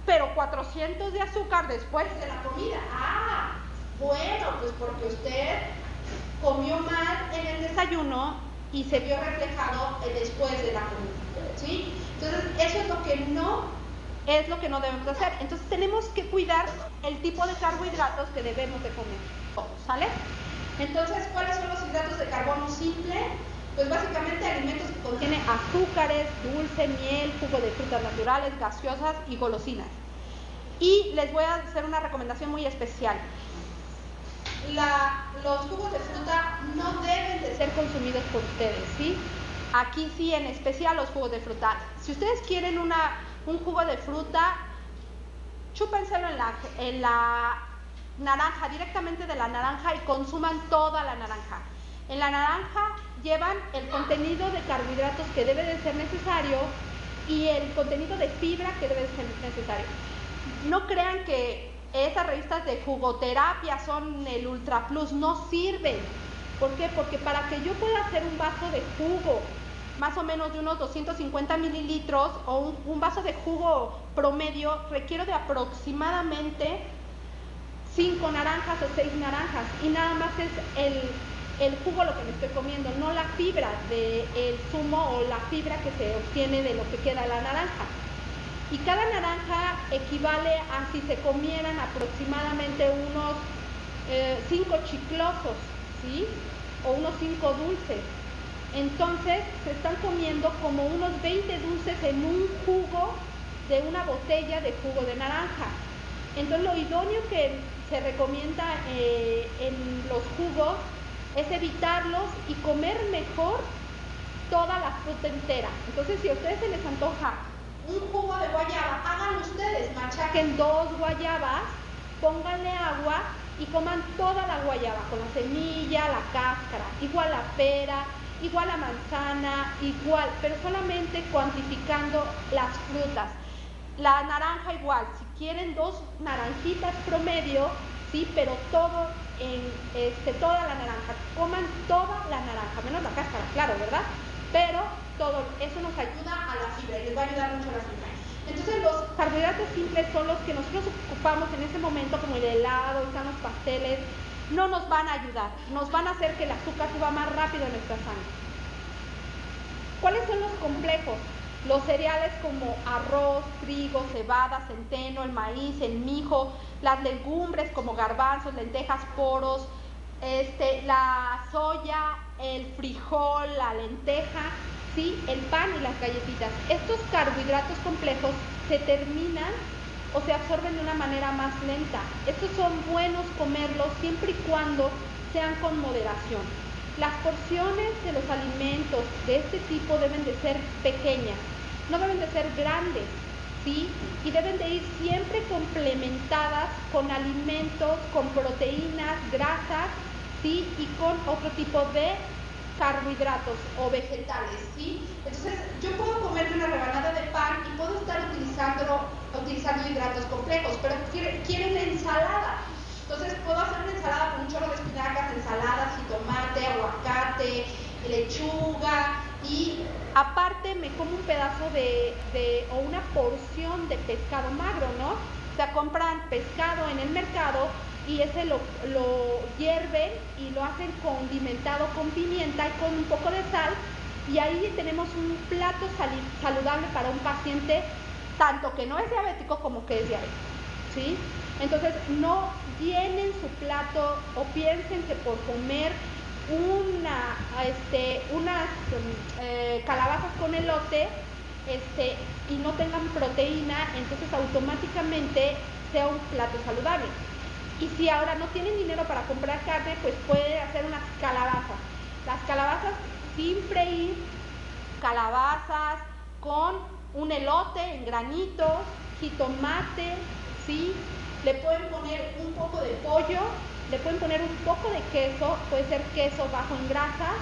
pero 400 de azúcar después de la comida. Ah, bueno, pues porque usted comió mal en el desayuno y se vio reflejado después de la comida, ¿sí? Entonces, eso es lo que no debemos hacer. Entonces, tenemos que cuidar el tipo de carbohidratos que debemos de comer, ¿sale? Entonces, ¿cuáles son los hidratos de carbono simple? Pues básicamente alimentos que contienen azúcares, dulce, miel, jugo de frutas naturales, gaseosas y golosinas. Y les voy a hacer una recomendación muy especial. Los jugos de fruta no deben de ser consumidos por ustedes, ¿sí? Aquí sí, en especial los jugos de fruta. Si ustedes quieren un jugo de fruta, chúpenselo en la naranja, directamente de la naranja y consuman toda la naranja. En la naranja llevan el contenido de carbohidratos que debe de ser necesario y el contenido de fibra que debe de ser necesario. No crean que esas revistas de jugoterapia son el Ultra Plus, no sirven. ¿Por qué? Porque para que yo pueda hacer un vaso de jugo, más o menos de unos 250 mililitros, o un vaso de jugo promedio, requiero de aproximadamente 5 naranjas o 6 naranjas, y nada más es el jugo lo que me estoy comiendo, no la fibra del zumo o la fibra que se obtiene de lo que queda de la naranja. Y cada naranja equivale a si se comieran aproximadamente unos 5 chiclosos, ¿sí? O unos 5 dulces. Entonces se están comiendo como unos 20 dulces en un jugo de una botella de jugo de naranja. Entonces lo idóneo que se recomienda en los jugos es evitarlos y comer mejor toda la fruta entera. Entonces, si a ustedes se les antoja un jugo de guayaba, háganlo ustedes, machaquen 2 guayabas, pónganle agua y coman toda la guayaba, con la semilla, la cáscara, igual la pera, igual la manzana, igual, pero solamente cuantificando las frutas. La naranja igual, si quieren 2 naranjitas promedio, sí, pero todo toda la naranja, coman toda la naranja, menos la cáscara, claro, ¿verdad? Pero todo eso nos ayuda a la fibra y les va a ayudar mucho a la fibra. Entonces los carbohidratos simples son los que nosotros ocupamos en ese momento, como el helado, están los pasteles, no nos van a ayudar, nos van a hacer que el azúcar suba más rápido en nuestra sangre. ¿Cuáles son los complejos? Los cereales como arroz, trigo, cebada, centeno, el maíz, el mijo, las legumbres como garbanzos, lentejas, poros, la soya, el frijol, la lenteja, ¿sí? El pan y las galletitas. Estos carbohidratos complejos se terminan o se absorben de una manera más lenta. Estos son buenos comerlos siempre y cuando sean con moderación. Las porciones de los alimentos de este tipo deben de ser pequeñas, no deben de ser grandes, ¿sí? Y deben de ir siempre complementadas con alimentos, con proteínas, grasas, ¿sí? Y con otro tipo de carbohidratos o vegetales, ¿sí? Entonces, yo puedo comerme una rebanada de pan y puedo estar utilizando hidratos complejos, pero quiero una ensalada. Entonces, puedo hacer una ensalada con un chorro de espinacas, ensaladas, jitomate, aguacate, lechuga, y aparte me como un pedazo o una porción de pescado magro, ¿no? O sea, compran pescado en el mercado y ese lo hierven y lo hacen condimentado con pimienta y con un poco de sal, y ahí tenemos un plato saludable para un paciente tanto que no es diabético como que es diabético, ¿sí? Entonces no llenen su plato o piensen que por comer unas calabazas con elote y no tengan proteína, entonces automáticamente sea un plato saludable. Y si ahora no tienen dinero para comprar carne, pues pueden hacer unas calabazas. Las calabazas sin freír, calabazas con un elote en granitos, jitomate, ¿sí? Le pueden poner un poco de pollo, le pueden poner un poco de queso, puede ser queso bajo en grasa,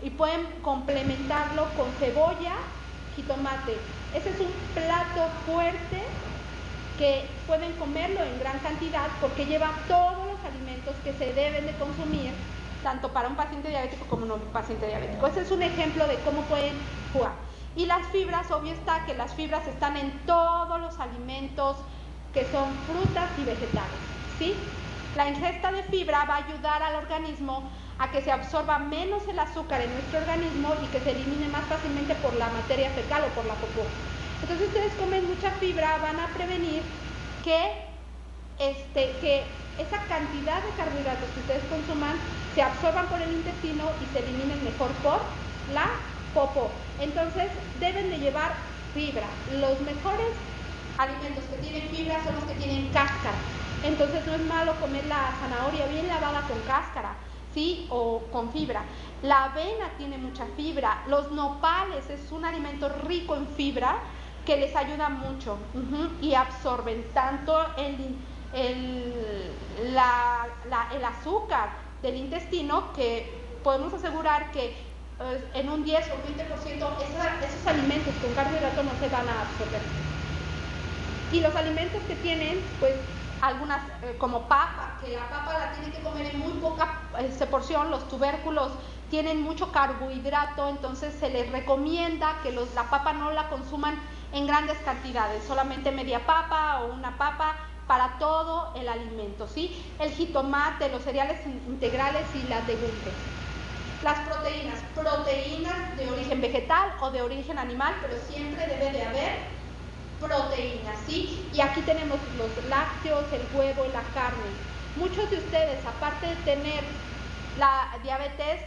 y pueden complementarlo con cebolla, jitomate. Ese es un plato fuerte que pueden comerlo en gran cantidad porque lleva todos los alimentos que se deben de consumir, tanto para un paciente diabético como no un paciente diabético. Ese es un ejemplo de cómo pueden jugar. Y las fibras, obvio está que las fibras están en todos los alimentos que son frutas y vegetales, ¿sí? La ingesta de fibra va a ayudar al organismo a que se absorba menos el azúcar en nuestro organismo y que se elimine más fácilmente por la materia fecal o por la popó. Entonces, ustedes comen mucha fibra, van a prevenir que esa cantidad de carbohidratos que ustedes consuman se absorban por el intestino y se eliminen mejor por la popó. Entonces, deben de llevar fibra. Los mejores alimentos que tienen fibra son los que tienen cáscara. Entonces, no es malo comer la zanahoria bien lavada con cáscara, ¿sí? O con fibra. La avena tiene mucha fibra. Los nopales es un alimento rico en fibra que les ayuda mucho y absorben tanto el azúcar del intestino, que podemos asegurar que en un 10 o 20% esos alimentos con carbohidrato no se van a absorber. Y los alimentos que tienen, pues algunas como papa, que la papa la tienen que comer en muy poca porción. Los tubérculos tienen mucho carbohidrato, entonces se les recomienda que la papa no la consuman en grandes cantidades, solamente media papa o una papa para todo el alimento, ¿sí? El jitomate, los cereales integrales y las legumbres. Las proteínas de origen vegetal o de origen animal, pero siempre debe de haber proteínas, ¿sí? Y aquí tenemos los lácteos, el huevo y la carne. Muchos de ustedes, aparte de tener la diabetes,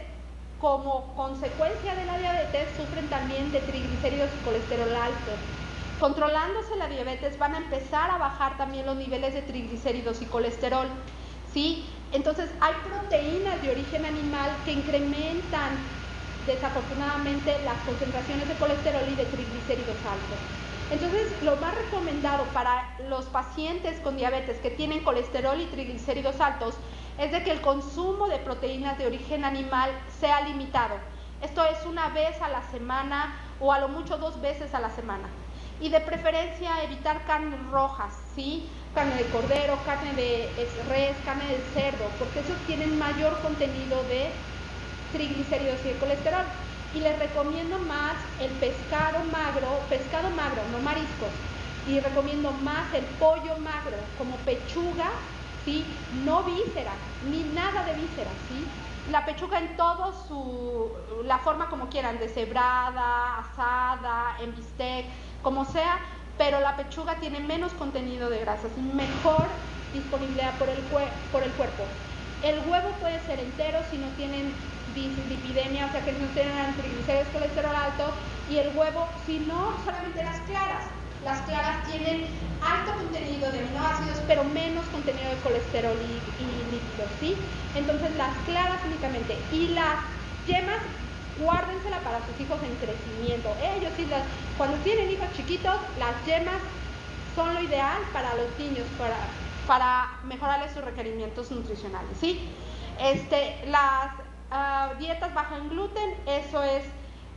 como consecuencia de la diabetes, sufren también de triglicéridos y colesterol alto. Controlándose la diabetes van a empezar a bajar también los niveles de triglicéridos y colesterol, ¿sí? Entonces hay proteínas de origen animal que incrementan desafortunadamente las concentraciones de colesterol y de triglicéridos altos. Entonces, lo más recomendado para los pacientes con diabetes que tienen colesterol y triglicéridos altos es de que el consumo de proteínas de origen animal sea limitado. Esto es una vez a la semana o a lo mucho 2 veces a la semana. Y de preferencia evitar carnes rojas, ¿sí? Carne de cordero, carne de res, carne de cerdo, porque esos tienen mayor contenido de triglicéridos y de colesterol. Y les recomiendo más el pescado magro, no mariscos. Y recomiendo más el pollo magro, como pechuga, ¿sí? No vísceras, ni nada de vísceras, ¿sí? La pechuga en la forma como quieran, deshebrada, asada, en bistec, como sea, pero la pechuga tiene menos contenido de grasas, mejor disponibilidad por el cuerpo. El huevo puede ser entero si no tienen dislipidemia, o sea que no tienen triglicéridos, colesterol alto, y el huevo, si no, solamente las claras. Las claras tienen alto contenido de aminoácidos, pero menos contenido de colesterol y lípidos, ¿sí? Entonces las claras únicamente. Y las yemas, guárdensela para sus hijos en crecimiento. Ellos sí, cuando tienen hijos chiquitos, las yemas son lo ideal para los niños, para mejorarles sus requerimientos nutricionales, ¿sí? Las dietas bajas en gluten, eso es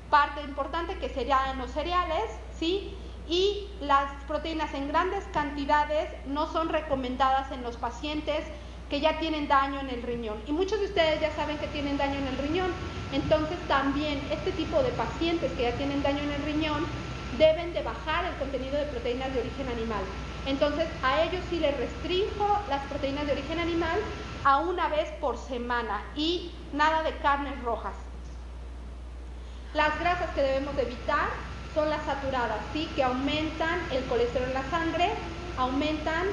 parte importante, que serían los cereales, ¿sí? Y las proteínas en grandes cantidades no son recomendadas en los pacientes que ya tienen daño en el riñón. Y muchos de ustedes ya saben que tienen daño en el riñón. Entonces también este tipo de pacientes que ya tienen daño en el riñón deben de bajar el contenido de proteínas de origen animal. Entonces a ellos sí les restringo las proteínas de origen animal a una vez por semana y nada de carnes rojas. Las grasas que debemos evitar son las saturadas, ¿sí? Que aumentan el colesterol en la sangre, aumentan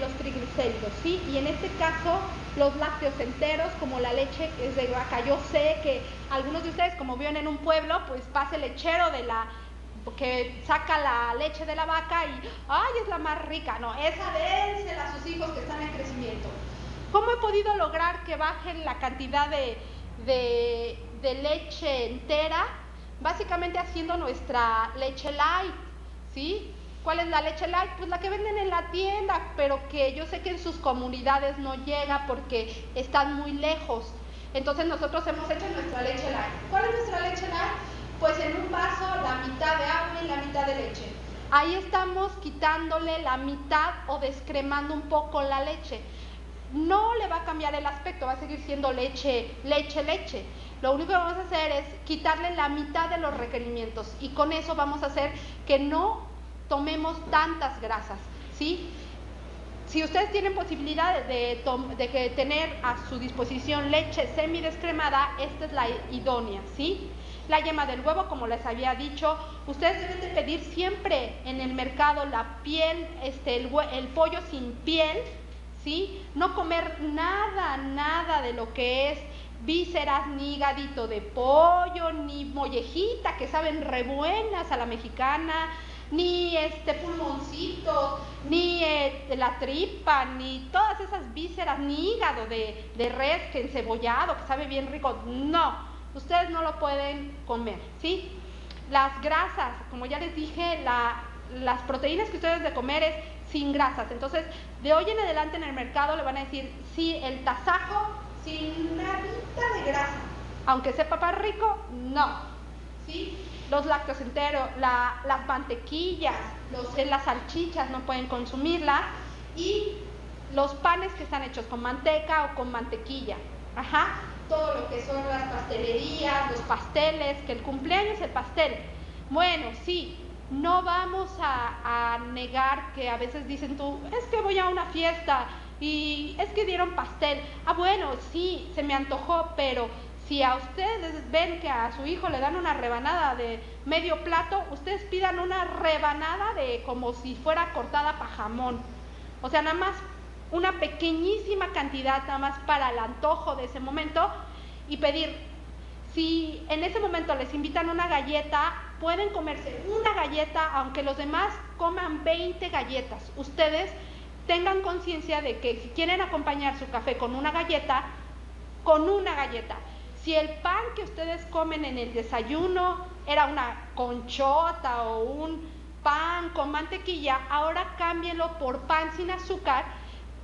los triglicéridos, ¿sí? Y en este caso, los lácteos enteros, como la leche que es de vaca. Yo sé que algunos de ustedes, como viven en un pueblo, pues pasa el lechero que saca la leche de la vaca y ¡ay, es la más rica! No, esa dénsela a sus hijos que están en crecimiento. ¿Cómo he podido lograr que bajen la cantidad de leche entera? Básicamente haciendo nuestra leche light, ¿sí? ¿Cuál es la leche light? Pues la que venden en la tienda, pero que yo sé que en sus comunidades no llega porque están muy lejos. Entonces nosotros hemos hecho nuestra leche light. ¿Cuál es nuestra leche light? Pues en un vaso la mitad de agua y la mitad de leche. Ahí estamos quitándole la mitad o descremando un poco la leche. No le va a cambiar el aspecto, va a seguir siendo leche. Lo único que vamos a hacer es quitarle la mitad de los requerimientos y con eso vamos a hacer que no tomemos tantas grasas, ¿sí? Si ustedes tienen posibilidad de tener a su disposición leche semidescremada, esta es la idónea, ¿sí? La yema del huevo, como les había dicho, ustedes deben de pedir siempre en el mercado la piel, el pollo sin piel, ¿sí? No comer nada de lo que es vísceras, ni hígadito de pollo, ni mollejita, que saben re buenas a la mexicana, ni pulmoncitos, ni la tripa, ni todas esas vísceras, ni hígado de res que encebollado, que sabe bien rico. No, ustedes no lo pueden comer, ¿sí? Las grasas, como ya les dije, las proteínas que ustedes deben de comer es sin grasas. Entonces, de hoy en adelante en el mercado le van a decir, sí, el tasajo sin nadita de grasa, aunque sepa más rico, no, ¿sí? Los lácteos enteros, las mantequillas, las salchichas no pueden consumirlas, y los panes que están hechos con manteca o con mantequilla, todo lo que son las pastelerías, los pasteles, que el cumpleaños es el pastel. Bueno, sí, no vamos a negar que a veces dicen tú, es que voy a una fiesta y es que dieron pastel. Bueno, sí, se me antojó, pero si a ustedes ven que a su hijo le dan una rebanada de medio plato, ustedes pidan una rebanada de como si fuera cortada para jamón. O sea, nada más una pequeñísima cantidad, nada más para el antojo de ese momento, y pedir. Si en ese momento les invitan una galleta, pueden comerse una galleta, aunque los demás coman 20 galletas. Ustedes tengan conciencia de que si quieren acompañar su café con una galleta, Si el pan que ustedes comen en el desayuno era una conchota o un pan con mantequilla, ahora cámbienlo por pan sin azúcar,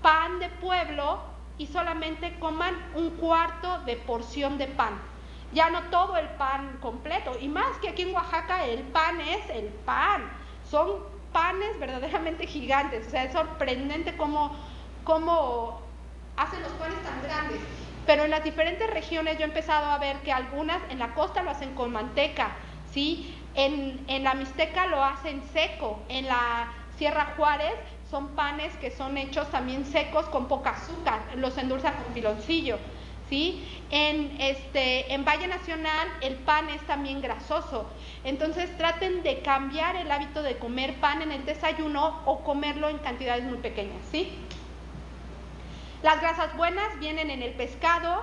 pan de pueblo, y solamente coman un cuarto de porción de pan. Ya no todo el pan completo, y más que aquí en Oaxaca el pan es el pan. Son panes verdaderamente gigantes, o sea, es sorprendente cómo hacen los panes tan grandes. Pero en las diferentes regiones yo he empezado a ver que algunas en la costa lo hacen con manteca, ¿sí? En la Mixteca lo hacen seco, en la Sierra Juárez son panes que son hechos también secos con poca azúcar, los endulzan con piloncillo, ¿sí? En Valle Nacional el pan es también grasoso. Entonces traten de cambiar el hábito de comer pan en el desayuno o comerlo en cantidades muy pequeñas, ¿sí? Las grasas buenas vienen en el pescado.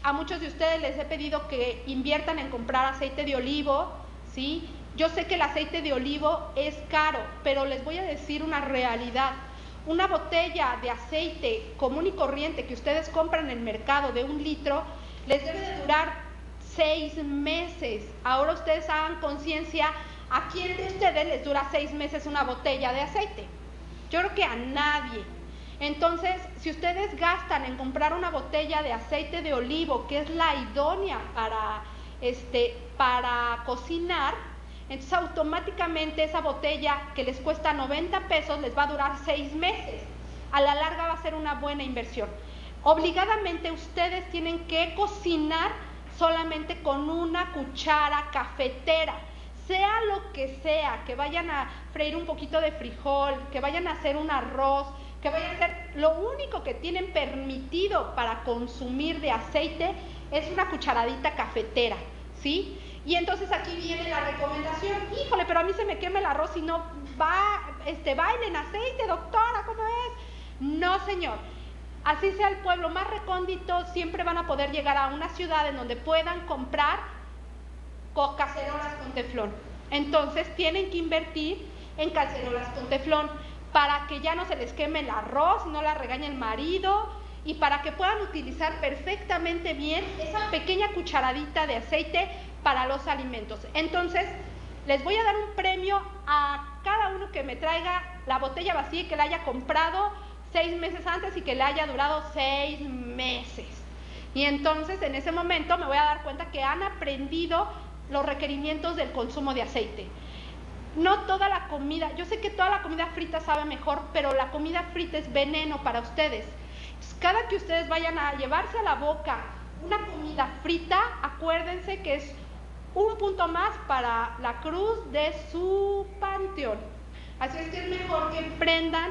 A muchos de ustedes les he pedido que inviertan en comprar aceite de olivo, ¿sí? Yo sé que el aceite de olivo es caro, pero les voy a decir una realidad. Una botella de aceite común y corriente que ustedes compran en el mercado de 1 litro, les debe de durar 6 meses. Ahora ustedes hagan conciencia, ¿a quién de ustedes les dura 6 meses una botella de aceite? Yo creo que a nadie. Entonces, si ustedes gastan en comprar una botella de aceite de olivo, que es la idónea para cocinar, entonces automáticamente esa botella que les cuesta 90 pesos les va a durar 6 meses. A la larga va a ser una buena inversión. Obligadamente ustedes tienen que cocinar solamente con una cuchara cafetera. sea lo que vayan a freír un poquito de frijol, que vayan a hacer un arroz, que vayan a hacer, lo único que tienen permitido para consumir de aceite es una cucharadita cafetera, ¿sí? Y entonces aquí viene la recomendación. Híjole, pero a mí se me quema el arroz y no baile en aceite, doctora, ¿cómo es? No, señor. Así sea el pueblo más recóndito, siempre van a poder llegar a una ciudad en donde puedan comprar cacerolas con teflón. Entonces tienen que invertir en cacerolas con teflón para que ya no se les queme el arroz, no la regañe el marido, y para que puedan utilizar perfectamente bien esa pequeña cucharadita de aceite para los alimentos. Entonces, les voy a dar un premio a cada uno que me traiga la botella vacía y que la haya comprado 6 meses antes y que le haya durado 6 meses. Y entonces, en ese momento me voy a dar cuenta que han aprendido los requerimientos del consumo de aceite. No toda la comida, yo sé que toda la comida frita sabe mejor, pero la comida frita es veneno para ustedes. Cada que ustedes vayan a llevarse a la boca una comida frita, acuérdense que es un punto más para la cruz de su panteón. Así es que es mejor que aprendan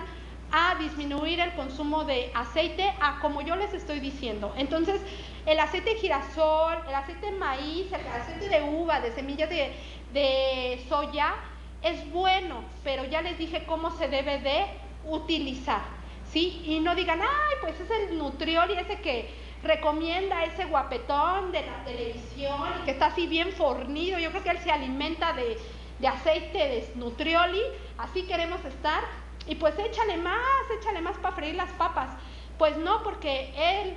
a disminuir el consumo de aceite a como yo les estoy diciendo. Entonces, el aceite de girasol, el aceite de maíz, el aceite de uva, de semillas de soya, es bueno, pero ya les dije cómo se debe de utilizar, ¿sí? Y no digan, ay, pues es el Nutrioli ese que recomienda ese guapetón de la televisión y que está así bien fornido. Yo creo que él se alimenta de aceite de Nutrioli, así queremos estar, y pues échale más para freír las papas. Pues no, porque él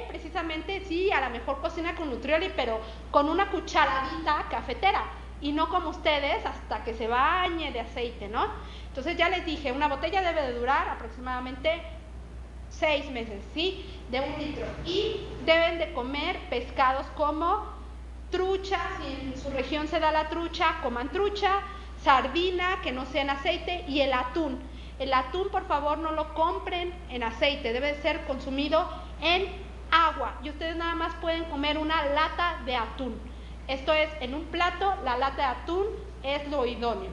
precisamente sí, a lo mejor cocina con Nutrioli, pero con una cucharadita cafetera, y no como ustedes hasta que se bañe de aceite, ¿no? Entonces ya les dije, una botella debe de durar aproximadamente 6 meses, ¿sí? De 1 litro. Y deben de comer pescados como trucha, si en su región se da la trucha, coman trucha, sardina, que no sea en aceite, y el atún. El atún, por favor, no lo compren en aceite, debe ser consumido en agua. Y ustedes nada más pueden comer una lata de atún. Esto es, en un plato, la lata de atún es lo idóneo.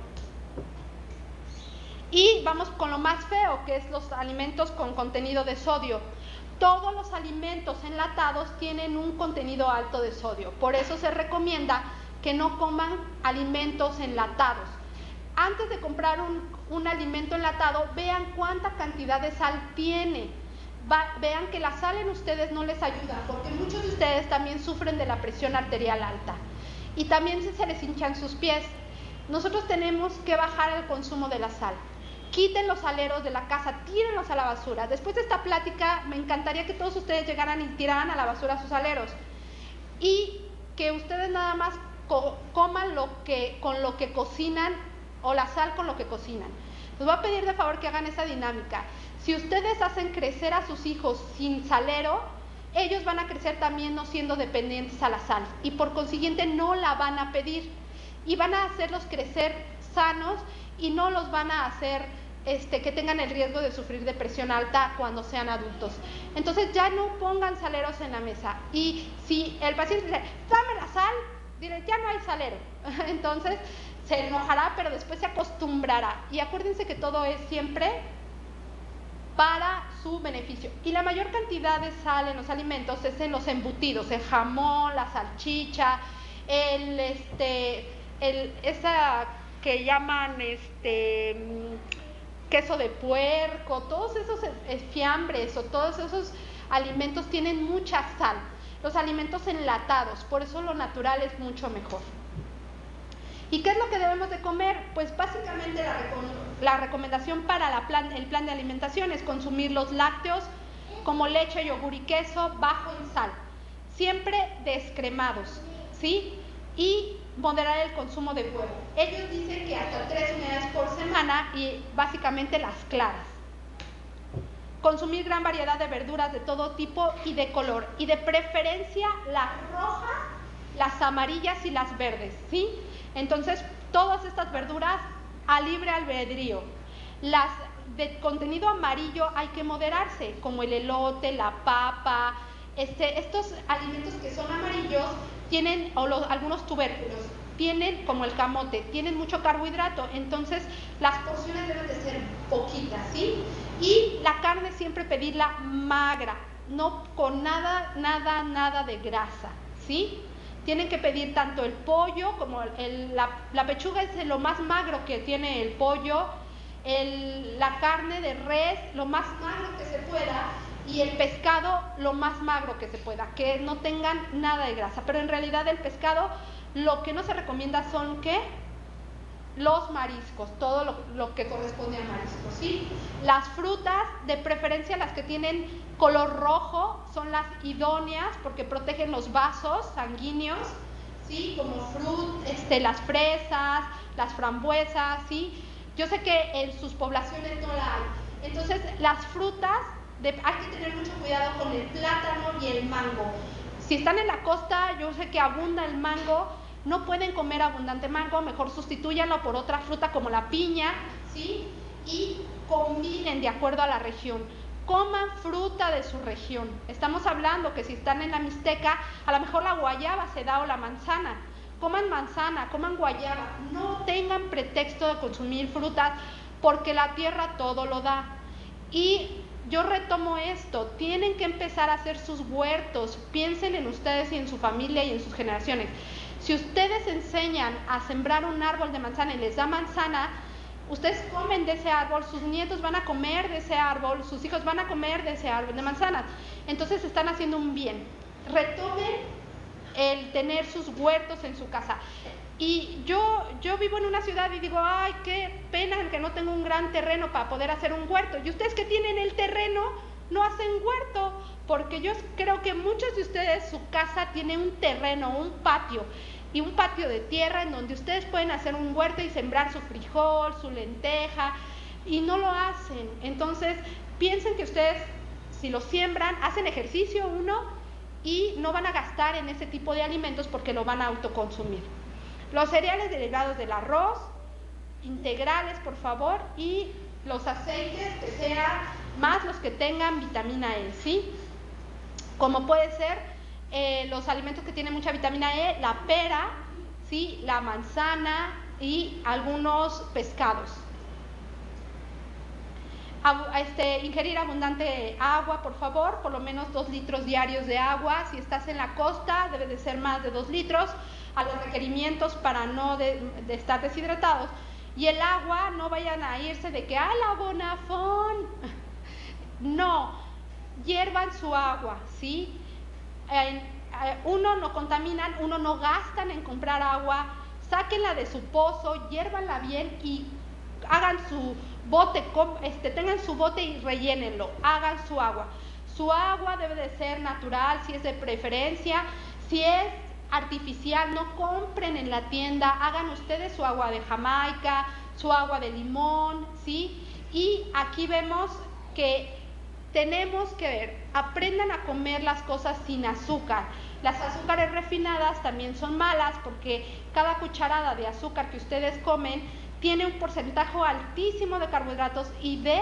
Y vamos con lo más feo, que es los alimentos con contenido de sodio. Todos los alimentos enlatados tienen un contenido alto de sodio. Por eso se recomienda que no coman alimentos enlatados. Antes de comprar un alimento enlatado, vean cuánta cantidad de sal tiene. Vean que la sal en ustedes no les ayuda, porque muchos de ustedes también sufren de la presión arterial alta y también se les hinchan sus pies. Nosotros tenemos que bajar el consumo de la sal. Quiten los aleros de la casa, tírenlos a la basura. Después de esta plática, me encantaría que todos ustedes llegaran y tiraran a la basura sus aleros, y que ustedes nada más coman con lo que cocinan, o la sal con lo que cocinan. Les voy a pedir de favor que hagan esa dinámica. Si ustedes hacen crecer a sus hijos sin salero, ellos van a crecer también no siendo dependientes a la sal, y por consiguiente no la van a pedir, y van a hacerlos crecer sanos, y no los van a hacer que tengan el riesgo de sufrir de presión alta cuando sean adultos. Entonces ya no pongan saleros en la mesa, y si el paciente dice, dame la sal, diré, ya no hay salero. Entonces se enojará, pero después se acostumbrará, y acuérdense que todo es siempre para su beneficio. Y la mayor cantidad de sal en los alimentos es en los embutidos, el jamón, la salchicha, esa que llaman queso de puerco, todos esos fiambres o todos esos alimentos tienen mucha sal. Los alimentos enlatados, por eso lo natural es mucho mejor. ¿Y qué es lo que debemos de comer? Pues básicamente la recomendación para el plan de alimentación es consumir los lácteos como leche, yogur y queso bajo en sal, siempre descremados, ¿sí? Y moderar el consumo de huevo. Ellos dicen que hasta 3 unidades por semana, y básicamente las claras. Consumir gran variedad de verduras de todo tipo y de color, y de preferencia las rojas, las amarillas y las verdes, ¿sí? Entonces, todas estas verduras a libre albedrío. Las de contenido amarillo hay que moderarse, como el elote, la papa. Estos alimentos que son amarillos tienen algunos tubérculos. tienen, como el camote, tienen mucho carbohidrato, entonces las porciones deben de ser poquitas, ¿sí? Y la carne siempre pedirla magra, no con nada de grasa, ¿sí? Tienen que pedir tanto el pollo como la pechuga es lo más magro que tiene el pollo, la carne de res lo más magro que se pueda, y el pescado lo más magro que se pueda, que no tengan nada de grasa. Pero en realidad el pescado, lo que no se recomienda son ¿qué? Los mariscos, todo lo que corresponde a mariscos, ¿sí? Las frutas, de preferencia las que tienen color rojo, son las idóneas porque protegen los vasos sanguíneos, ¿sí? Como las fresas, las frambuesas, ¿sí? Yo sé que en sus poblaciones no la hay. Entonces, las frutas, hay que tener mucho cuidado con el plátano y el mango. Si están en la costa, yo sé que abunda el mango, no pueden comer abundante mango, mejor sustitúyanlo por otra fruta como la piña, ¿sí? Y combinen de acuerdo a la región. Coman fruta de su región. Estamos hablando que si están en la Mixteca, a lo mejor la guayaba se da o la manzana. Coman manzana, coman guayaba. No tengan pretexto de consumir frutas porque la tierra todo lo da. Y yo retomo esto, tienen que empezar a hacer sus huertos. Piensen en ustedes y en su familia y en sus generaciones. Si ustedes enseñan a sembrar un árbol de manzana y les da manzana, ustedes comen de ese árbol, sus nietos van a comer de ese árbol, sus hijos van a comer de ese árbol de manzanas. Entonces están haciendo un bien. Retomen el tener sus huertos en su casa. Y yo vivo en una ciudad y digo, ay, qué pena que no tengo un gran terreno para poder hacer un huerto. Y ustedes que tienen el terreno no hacen huerto, porque yo creo que muchos de ustedes, su casa tiene un terreno, un patio, y un patio de tierra en donde ustedes pueden hacer un huerto y sembrar su frijol, su lenteja, y no lo hacen. Entonces, piensen que ustedes, si lo siembran, hacen ejercicio y no van a gastar en ese tipo de alimentos porque lo van a autoconsumir. Los cereales derivados del arroz, integrales por favor, y los aceites que sean más los que tengan vitamina E, ¿sí? Como puede ser los alimentos que tienen mucha vitamina E, la pera, ¿sí? La manzana y algunos pescados. Ingerir abundante agua, por favor, por lo menos 2 litros diarios de agua. Si estás en la costa, debe de ser más de 2 litros a los requerimientos para no de estar deshidratados. Y el agua, no vayan a irse de que, ¡ah, la Bonafón! No, hiervan su agua, ¿sí? Uno, no contaminan, uno, no gastan en comprar agua, sáquenla de su pozo, hiérvanla bien y hagan su bote, tengan su bote y rellénenlo, hagan su agua. Su agua debe de ser natural, si es de preferencia. Si es artificial, no compren en la tienda, hagan ustedes su agua de Jamaica, su agua de limón, ¿sí? Y aquí vemos que tenemos que ver, aprendan a comer las cosas sin azúcar. Las azúcares refinadas también son malas porque cada cucharada de azúcar que ustedes comen tiene un porcentaje altísimo de carbohidratos y de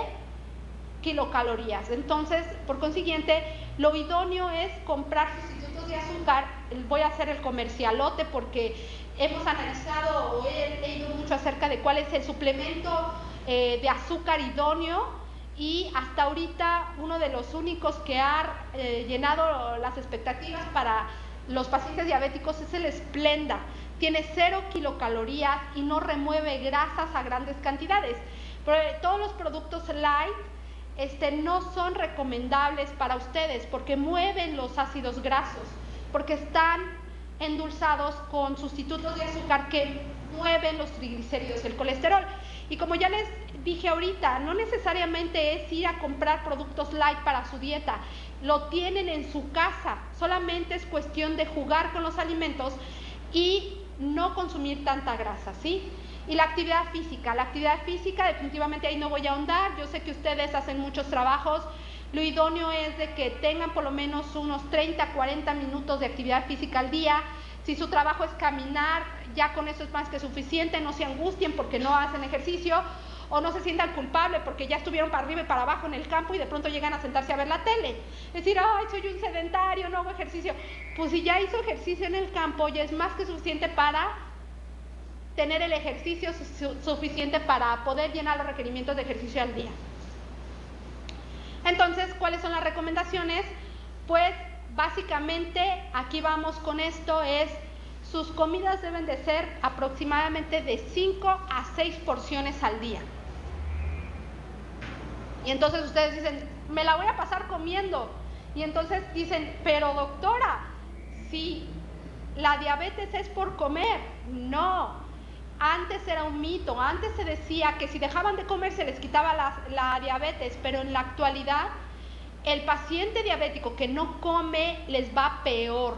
kilocalorías. Entonces, por consiguiente, lo idóneo es comprar sustitutos de azúcar. Voy a hacer el comercialote porque hemos analizado o he leído mucho acerca de cuál es el suplemento de azúcar idóneo, y hasta ahorita uno de los únicos que ha llenado las expectativas para los pacientes diabéticos es el Splenda. Tiene 0 kilocalorías y no remueve grasas a grandes cantidades. Pero todos los productos light no son recomendables para ustedes porque mueven los ácidos grasos, porque están endulzados con sustitutos de azúcar que mueven los triglicéridos y el colesterol. Y como ya les dije ahorita, no necesariamente es ir a comprar productos light para su dieta, lo tienen en su casa, solamente es cuestión de jugar con los alimentos y no consumir tanta grasa, ¿sí? Y la actividad física definitivamente ahí no voy a ahondar. Yo sé que ustedes hacen muchos trabajos, lo idóneo es de que tengan por lo menos unos 30-40 minutos de actividad física al día. Si su trabajo es caminar, ya con eso es más que suficiente, no se angustien porque no hacen ejercicio, o no se sientan culpables porque ya estuvieron para arriba y para abajo en el campo y de pronto llegan a sentarse a ver la tele. Es decir, ay, soy un sedentario, no hago ejercicio. Pues si ya hizo ejercicio en el campo, ya es más que suficiente para tener el ejercicio suficiente para poder llenar los requerimientos de ejercicio al día. Entonces, ¿cuáles son las recomendaciones? Pues básicamente aquí vamos con esto, es sus comidas deben de ser aproximadamente de 5 a 6 porciones al día. Y entonces ustedes dicen, me la voy a pasar comiendo. Y entonces dicen, pero doctora, si la diabetes es por comer. No, antes era un mito, antes se decía que si dejaban de comer se les quitaba la diabetes, pero en la actualidad el paciente diabético que no come les va peor.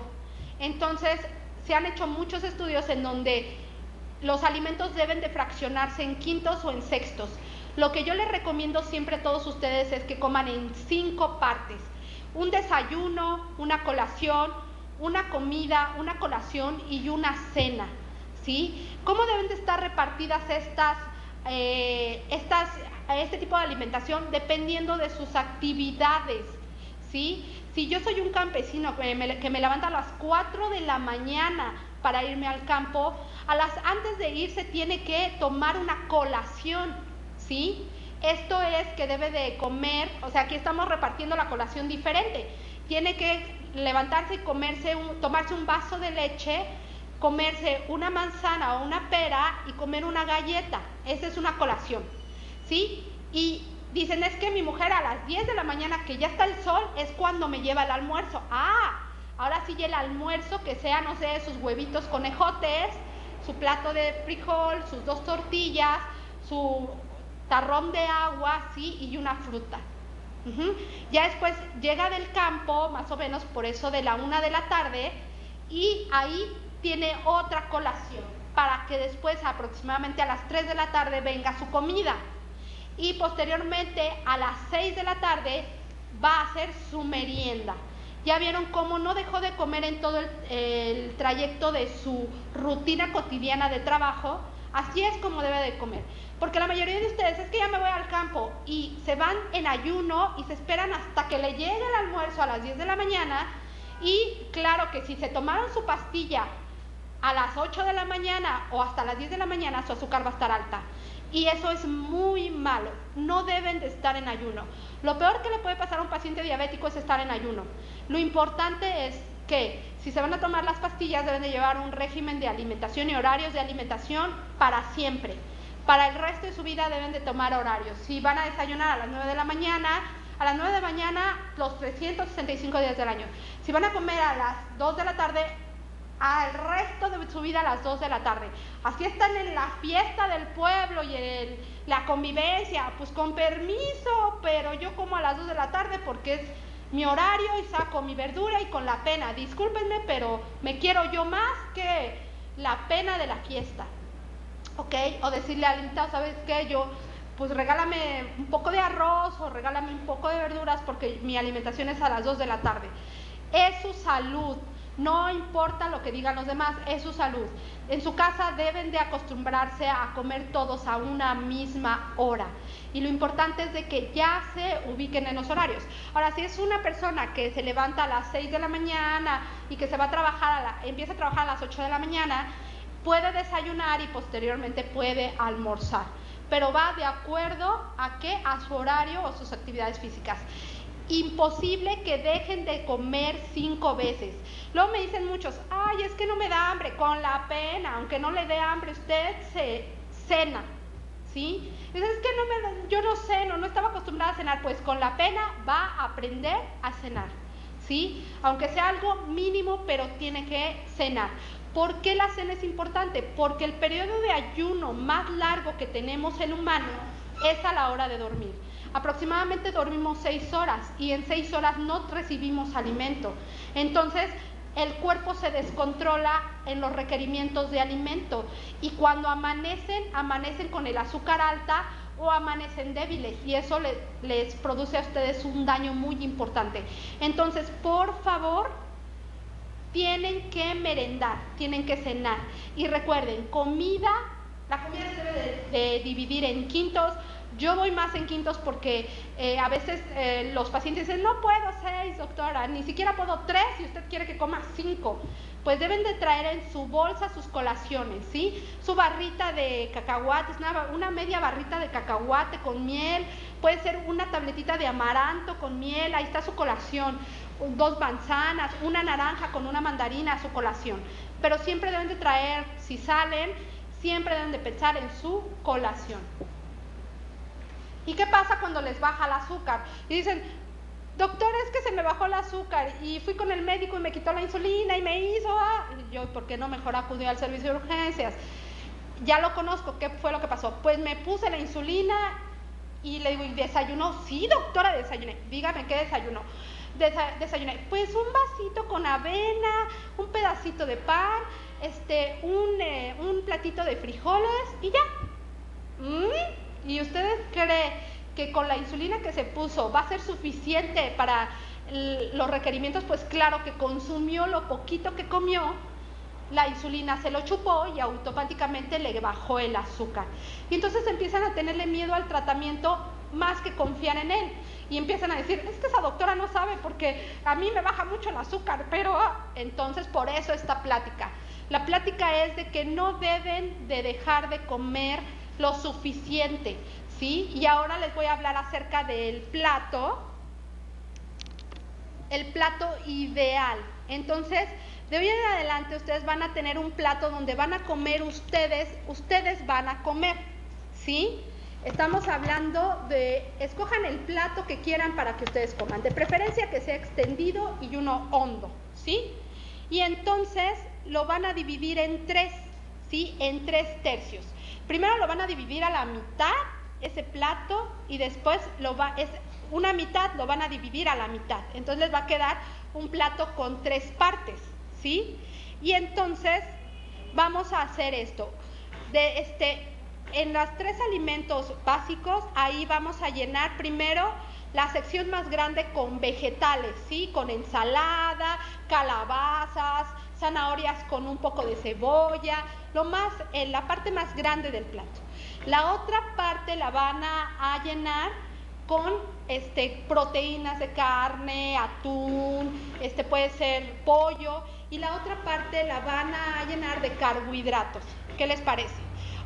Entonces se han hecho muchos estudios en donde los alimentos deben de fraccionarse en quintos o en sextos. Lo que yo les recomiendo siempre a todos ustedes es que coman en 5 partes. Un desayuno, una colación, una comida, una colación y una cena, ¿sí? ¿Cómo deben de estar repartidas este tipo de alimentación? Dependiendo de sus actividades, ¿sí? Si yo soy un campesino que me levanta a las 4 de la mañana para irme al campo, antes de irse tiene que tomar una colación, ¿sí? Esto es que debe de comer, o sea, aquí estamos repartiendo la colación diferente. Tiene que levantarse y tomarse un vaso de leche, comerse una manzana o una pera y comer una galleta. Esa es una colación, ¿sí? Y dicen, es que mi mujer a las 10 de la mañana, que ya está el sol, es cuando me lleva el almuerzo. Ahora sí, el almuerzo que sea, no sé, sus huevitos con ejotes, su plato de frijol, sus 2 tortillas, su tarrón de agua, ¿sí? Y una fruta. Ya después llega del campo, más o menos por eso de la 1 de la tarde, y ahí tiene otra colación, para que después aproximadamente a las 3 de la tarde venga su comida. Y posteriormente a las 6 de la tarde va a hacer su merienda. Ya vieron cómo no dejó de comer en todo el trayecto de su rutina cotidiana de trabajo. Así es como debe de comer. Porque la mayoría de ustedes es que ya me voy al campo y se van en ayuno y se esperan hasta que le llegue el almuerzo a las 10 de la mañana. Y claro que si se tomaron su pastilla a las 8 de la mañana o hasta las 10 de la mañana, su azúcar va a estar alta. Y eso es muy malo. No deben de estar en ayuno. Lo peor que le puede pasar a un paciente diabético es estar en ayuno. Lo importante es que si se van a tomar las pastillas deben de llevar un régimen de alimentación y horarios de alimentación para siempre. Para el resto de su vida deben de tomar horarios. Si van a desayunar a las 9 de la mañana, a las 9 de la mañana los 365 días del año. Si van a comer a las 2 de la tarde, al resto de su vida a las 2 de la tarde. Así están en la fiesta del pueblo y en la convivencia, pues con permiso, pero yo como a las 2 de la tarde porque es mi horario y saco mi verdura y con la pena. Discúlpenme, pero me quiero yo más que la pena de la fiesta, ¿ok? O decirle al invitado, ¿sabes qué? Pues regálame un poco de arroz o regálame un poco de verduras porque mi alimentación es a las 2 de la tarde. Es su salud. No importa lo que digan los demás, es su salud. En su casa deben de acostumbrarse a comer todos a una misma hora. Y lo importante es de que ya se ubiquen en los horarios. Ahora, si es una persona que se levanta a las 6 de la mañana y que se va a trabajar, empieza a trabajar a las 8 de la mañana, puede desayunar y posteriormente puede almorzar. Pero va de acuerdo a su horario o sus actividades físicas. Imposible que dejen de comer 5 veces. Luego me dicen muchos, ay, es que no me da hambre. Con la pena, aunque no le dé hambre, usted se cena, ¿sí? Dice, es que yo no ceno, no estaba acostumbrada a cenar. Pues con la pena va a aprender a cenar, ¿sí? Aunque sea algo mínimo, pero tiene que cenar. ¿Por qué la cena es importante? Porque el periodo de ayuno más largo que tenemos el humano es a la hora de dormir. Aproximadamente dormimos 6 horas y en 6 horas no recibimos alimento. Entonces el cuerpo se descontrola en los requerimientos de alimento y cuando amanecen con el azúcar alta o amanecen débiles y eso les produce a ustedes un daño muy importante. Entonces, por favor, tienen que merendar, tienen que cenar. Y recuerden, la comida se debe de dividir en quintos. Yo voy más en quintos porque a veces los pacientes dicen, no puedo 6, doctora, ni siquiera puedo 3 y usted quiere que coma 5. pues deben de traer en su bolsa sus colaciones, ¿sí? Su barrita de cacahuates, una media barrita de cacahuate con miel, puede ser una tabletita de amaranto con miel, ahí está su colación, 2 manzanas, una naranja con una mandarina, su colación. Pero siempre deben de traer, si salen, siempre deben de pensar en su colación. ¿Y qué pasa cuando les baja el azúcar? Y dicen, doctor, es que se me bajó el azúcar y fui con el médico y me quitó la insulina y me hizo... Y yo, ¿por qué no mejor acudí al servicio de urgencias? Ya lo conozco, ¿qué fue lo que pasó? Pues me puse la insulina y le digo, ¿y desayunó? Sí, doctora, desayuné. Dígame, ¿qué desayunó? Desayuné, pues un vasito con avena, un pedacito de pan, un platito de frijoles y ya. ¿Y ustedes creen que con la insulina que se puso va a ser suficiente para los requerimientos? Pues claro que consumió lo poquito que comió, la insulina se lo chupó y automáticamente le bajó el azúcar. Y entonces empiezan a tenerle miedo al tratamiento más que confiar en él. Y empiezan a decir, es que esa doctora no sabe porque a mí me baja mucho el azúcar, pero entonces por eso esta plática. La plática es de que no deben de dejar de comer lo suficiente, ¿sí? Y ahora les voy a hablar acerca del plato, el plato ideal. Entonces, de hoy en adelante ustedes van a tener un plato donde van a comer ustedes van a comer, ¿sí? Estamos hablando de, escojan el plato que quieran para que ustedes coman, de preferencia que sea extendido y uno hondo, ¿sí? Y entonces lo van a dividir en 3, ¿sí? En 3 tercios. Primero lo van a dividir a la mitad, ese plato, y después una mitad lo van a dividir a la mitad. Entonces les va a quedar un plato con 3 partes, ¿sí? Y entonces vamos a hacer esto. En los 3 alimentos básicos, ahí vamos a llenar primero la sección más grande con vegetales, ¿sí? Con ensalada, calabazas, zanahorias con un poco de cebolla, la parte más grande del plato. La otra parte la van a llenar con proteínas de carne, atún, puede ser pollo, y la otra parte la van a llenar de carbohidratos. ¿Qué les parece?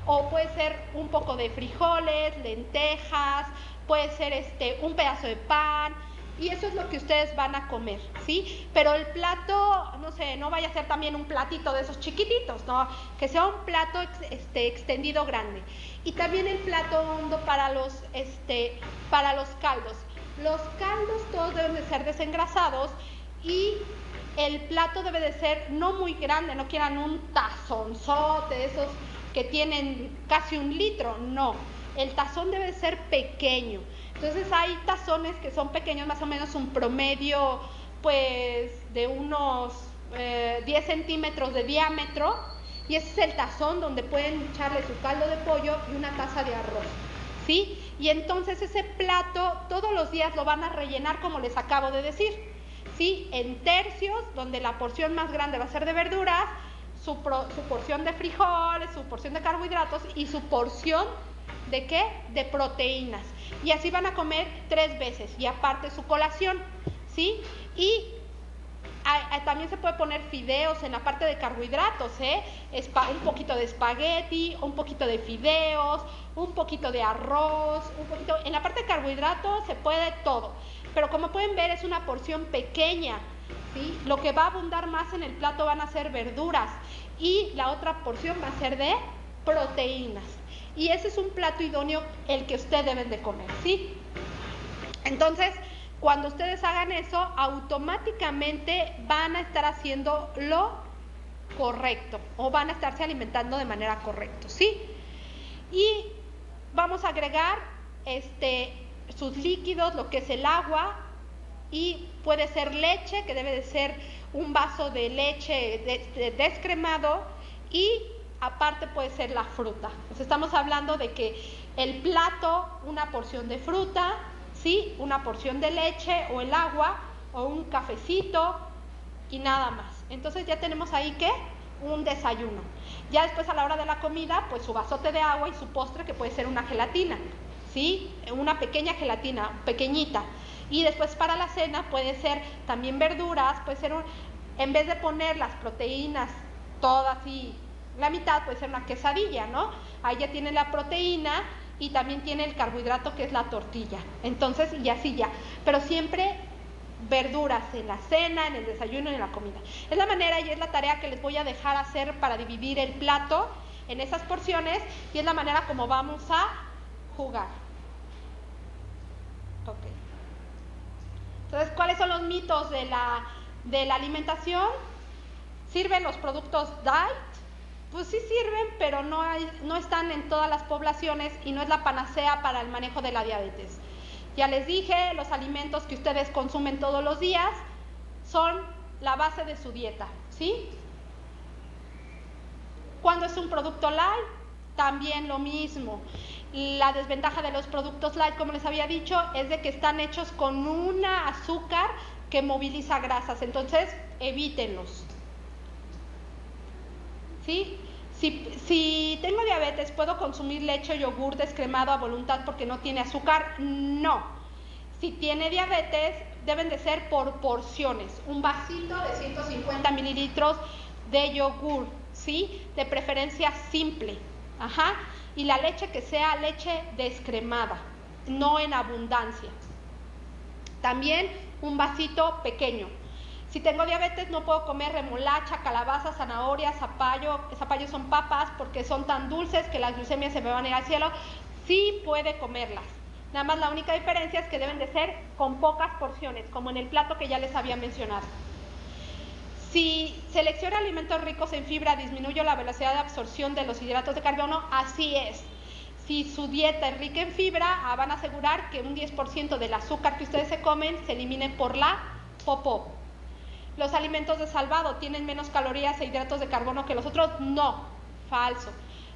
O puede ser un poco de frijoles, lentejas, puede ser un pedazo de pan, y eso es lo que ustedes van a comer, ¿sí? Pero el plato, no sé, no vaya a ser también un platito de esos chiquititos, ¿no? Que sea un plato extendido grande. Y también el plato hondo para los caldos. Los caldos todos deben de ser desengrasados y el plato debe de ser no muy grande, no quieran un tazonzote de esos que tienen casi 1 litro, no. El tazón debe ser pequeño. Entonces hay tazones que son pequeños, más o menos un promedio pues de unos 10 centímetros de diámetro, y ese es el tazón donde pueden echarle su caldo de pollo y una taza de arroz, ¿sí? Y entonces ese plato todos los días lo van a rellenar como les acabo de decir, ¿sí? En tercios, donde la porción más grande va a ser de verduras, su porción de frijoles, su porción de carbohidratos y su porción ¿de qué? De proteínas. Y así van a comer 3 veces y aparte su colación, ¿sí? Y también se puede poner fideos en la parte de carbohidratos, un poquito de espagueti, un poquito de fideos, un poquito de arroz, en la parte de carbohidratos se puede todo, pero como pueden ver es una porción pequeña, ¿sí? Lo que va a abundar más en el plato van a ser verduras y la otra porción va a ser de proteínas. Y ese es un plato idóneo el que ustedes deben de comer, ¿sí? Entonces, cuando ustedes hagan eso, automáticamente van a estar haciendo lo correcto o van a estarse alimentando de manera correcta, ¿sí? Y vamos a agregar sus líquidos, lo que es el agua, y puede ser leche, que debe de ser un vaso de leche descremado, y aparte puede ser la fruta. Pues estamos hablando de que el plato, una porción de fruta, ¿sí? Una porción de leche o el agua o un cafecito y nada más. Entonces ya tenemos ahí ¿qué? Un desayuno. Ya después a la hora de la comida, pues su vasote de agua y su postre, que puede ser una gelatina, ¿sí? Una pequeña gelatina, pequeñita. Y después para la cena puede ser también verduras, puede ser En vez de poner las proteínas todas así, la mitad puede ser una quesadilla, ¿no? Ahí ya tiene la proteína y también tiene el carbohidrato que es la tortilla. Entonces, y así ya. Pero siempre verduras en la cena, en el desayuno y en la comida. Es la manera y es la tarea que les voy a dejar hacer para dividir el plato en esas porciones y es la manera como vamos a jugar. Ok. Entonces, ¿cuáles son los mitos de la alimentación? ¿Sirven los productos diet? Pues sí sirven, pero no están en todas las poblaciones y no es la panacea para el manejo de la diabetes. Ya les dije, los alimentos que ustedes consumen todos los días son la base de su dieta, ¿sí? Cuando es un producto light, también lo mismo. La desventaja de los productos light, como les había dicho, es de que están hechos con una azúcar que moviliza grasas, entonces evítenlos. ¿Sí? Si tengo diabetes, ¿puedo consumir leche o yogur descremado a voluntad porque no tiene azúcar? No. Si tiene diabetes, deben de ser por porciones. Un vasito de 150 mililitros de yogur, ¿sí? De preferencia simple. Ajá. Y la leche que sea leche descremada, no en abundancia. También un vasito pequeño. Si tengo diabetes no puedo comer remolacha, calabaza, zanahoria, zapallo. Zapallo son papas porque son tan dulces que las glucemias se me van a ir al cielo. Sí puede comerlas. Nada más la única diferencia es que deben de ser con pocas porciones, como en el plato que ya les había mencionado. Si selecciona alimentos ricos en fibra, disminuye la velocidad de absorción de los hidratos de carbono, así es. Si su dieta es rica en fibra, van a asegurar que un 10% del azúcar que ustedes se comen se elimine por la popó. ¿Los alimentos de salvado tienen menos calorías e hidratos de carbono que los otros? No, falso.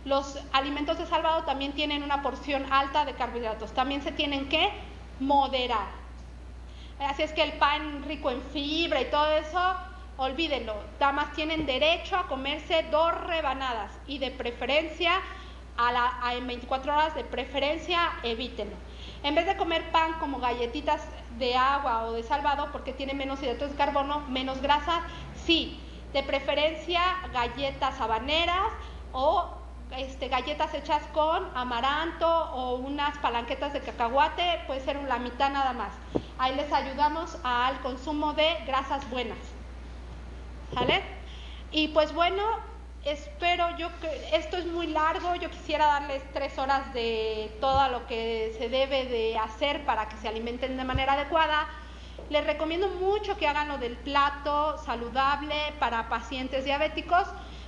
Los alimentos de salvado también tienen una porción alta de carbohidratos, también se tienen que moderar. Así es que el pan rico en fibra y todo eso, olvídenlo. Damas tienen derecho a comerse 2 rebanadas y de preferencia en 24 horas, de preferencia evítenlo. En vez de comer pan como galletitas de agua o de salvado porque tiene menos hidratos de carbono, menos grasa, sí, de preferencia galletas habaneras o galletas hechas con amaranto o unas palanquetas de cacahuate, puede ser la mitad nada más. Ahí les ayudamos al consumo de grasas buenas. ¿Sale? Y pues bueno, espero esto es muy largo, yo quisiera darles 3 horas de todo lo que se debe de hacer para que se alimenten de manera adecuada. Les recomiendo mucho que hagan lo del plato saludable para pacientes diabéticos.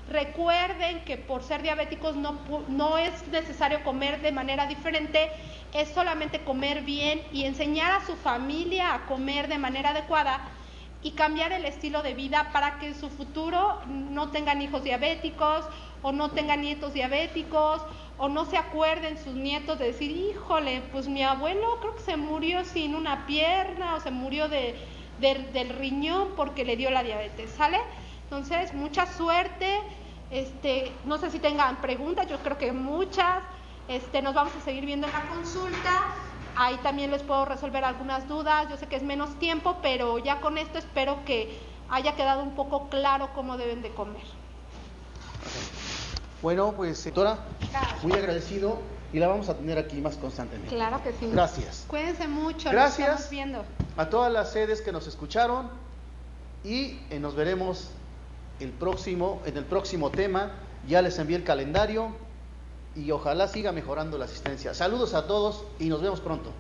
Recuerden que por ser diabéticos no es necesario comer de manera diferente, es solamente comer bien y enseñar a su familia a comer de manera adecuada y cambiar el estilo de vida para que en su futuro no tengan hijos diabéticos o no tengan nietos diabéticos o no se acuerden sus nietos de decir, híjole, pues mi abuelo creo que se murió sin una pierna o se murió del riñón porque le dio la diabetes, ¿sale? Entonces, mucha suerte, no sé si tengan preguntas, yo creo que muchas, nos vamos a seguir viendo en la consulta. Ahí también les puedo resolver algunas dudas, yo sé que es menos tiempo, pero ya con esto espero que haya quedado un poco claro cómo deben de comer. Bueno, pues doctora, muy agradecido y la vamos a tener aquí más constantemente. Claro que sí. Gracias. Cuídense mucho, gracias, nos estamos viendo. A todas las sedes que nos escucharon y nos veremos en el próximo tema. Ya les envié el calendario y ojalá siga mejorando la asistencia. Saludos a todos y nos vemos pronto.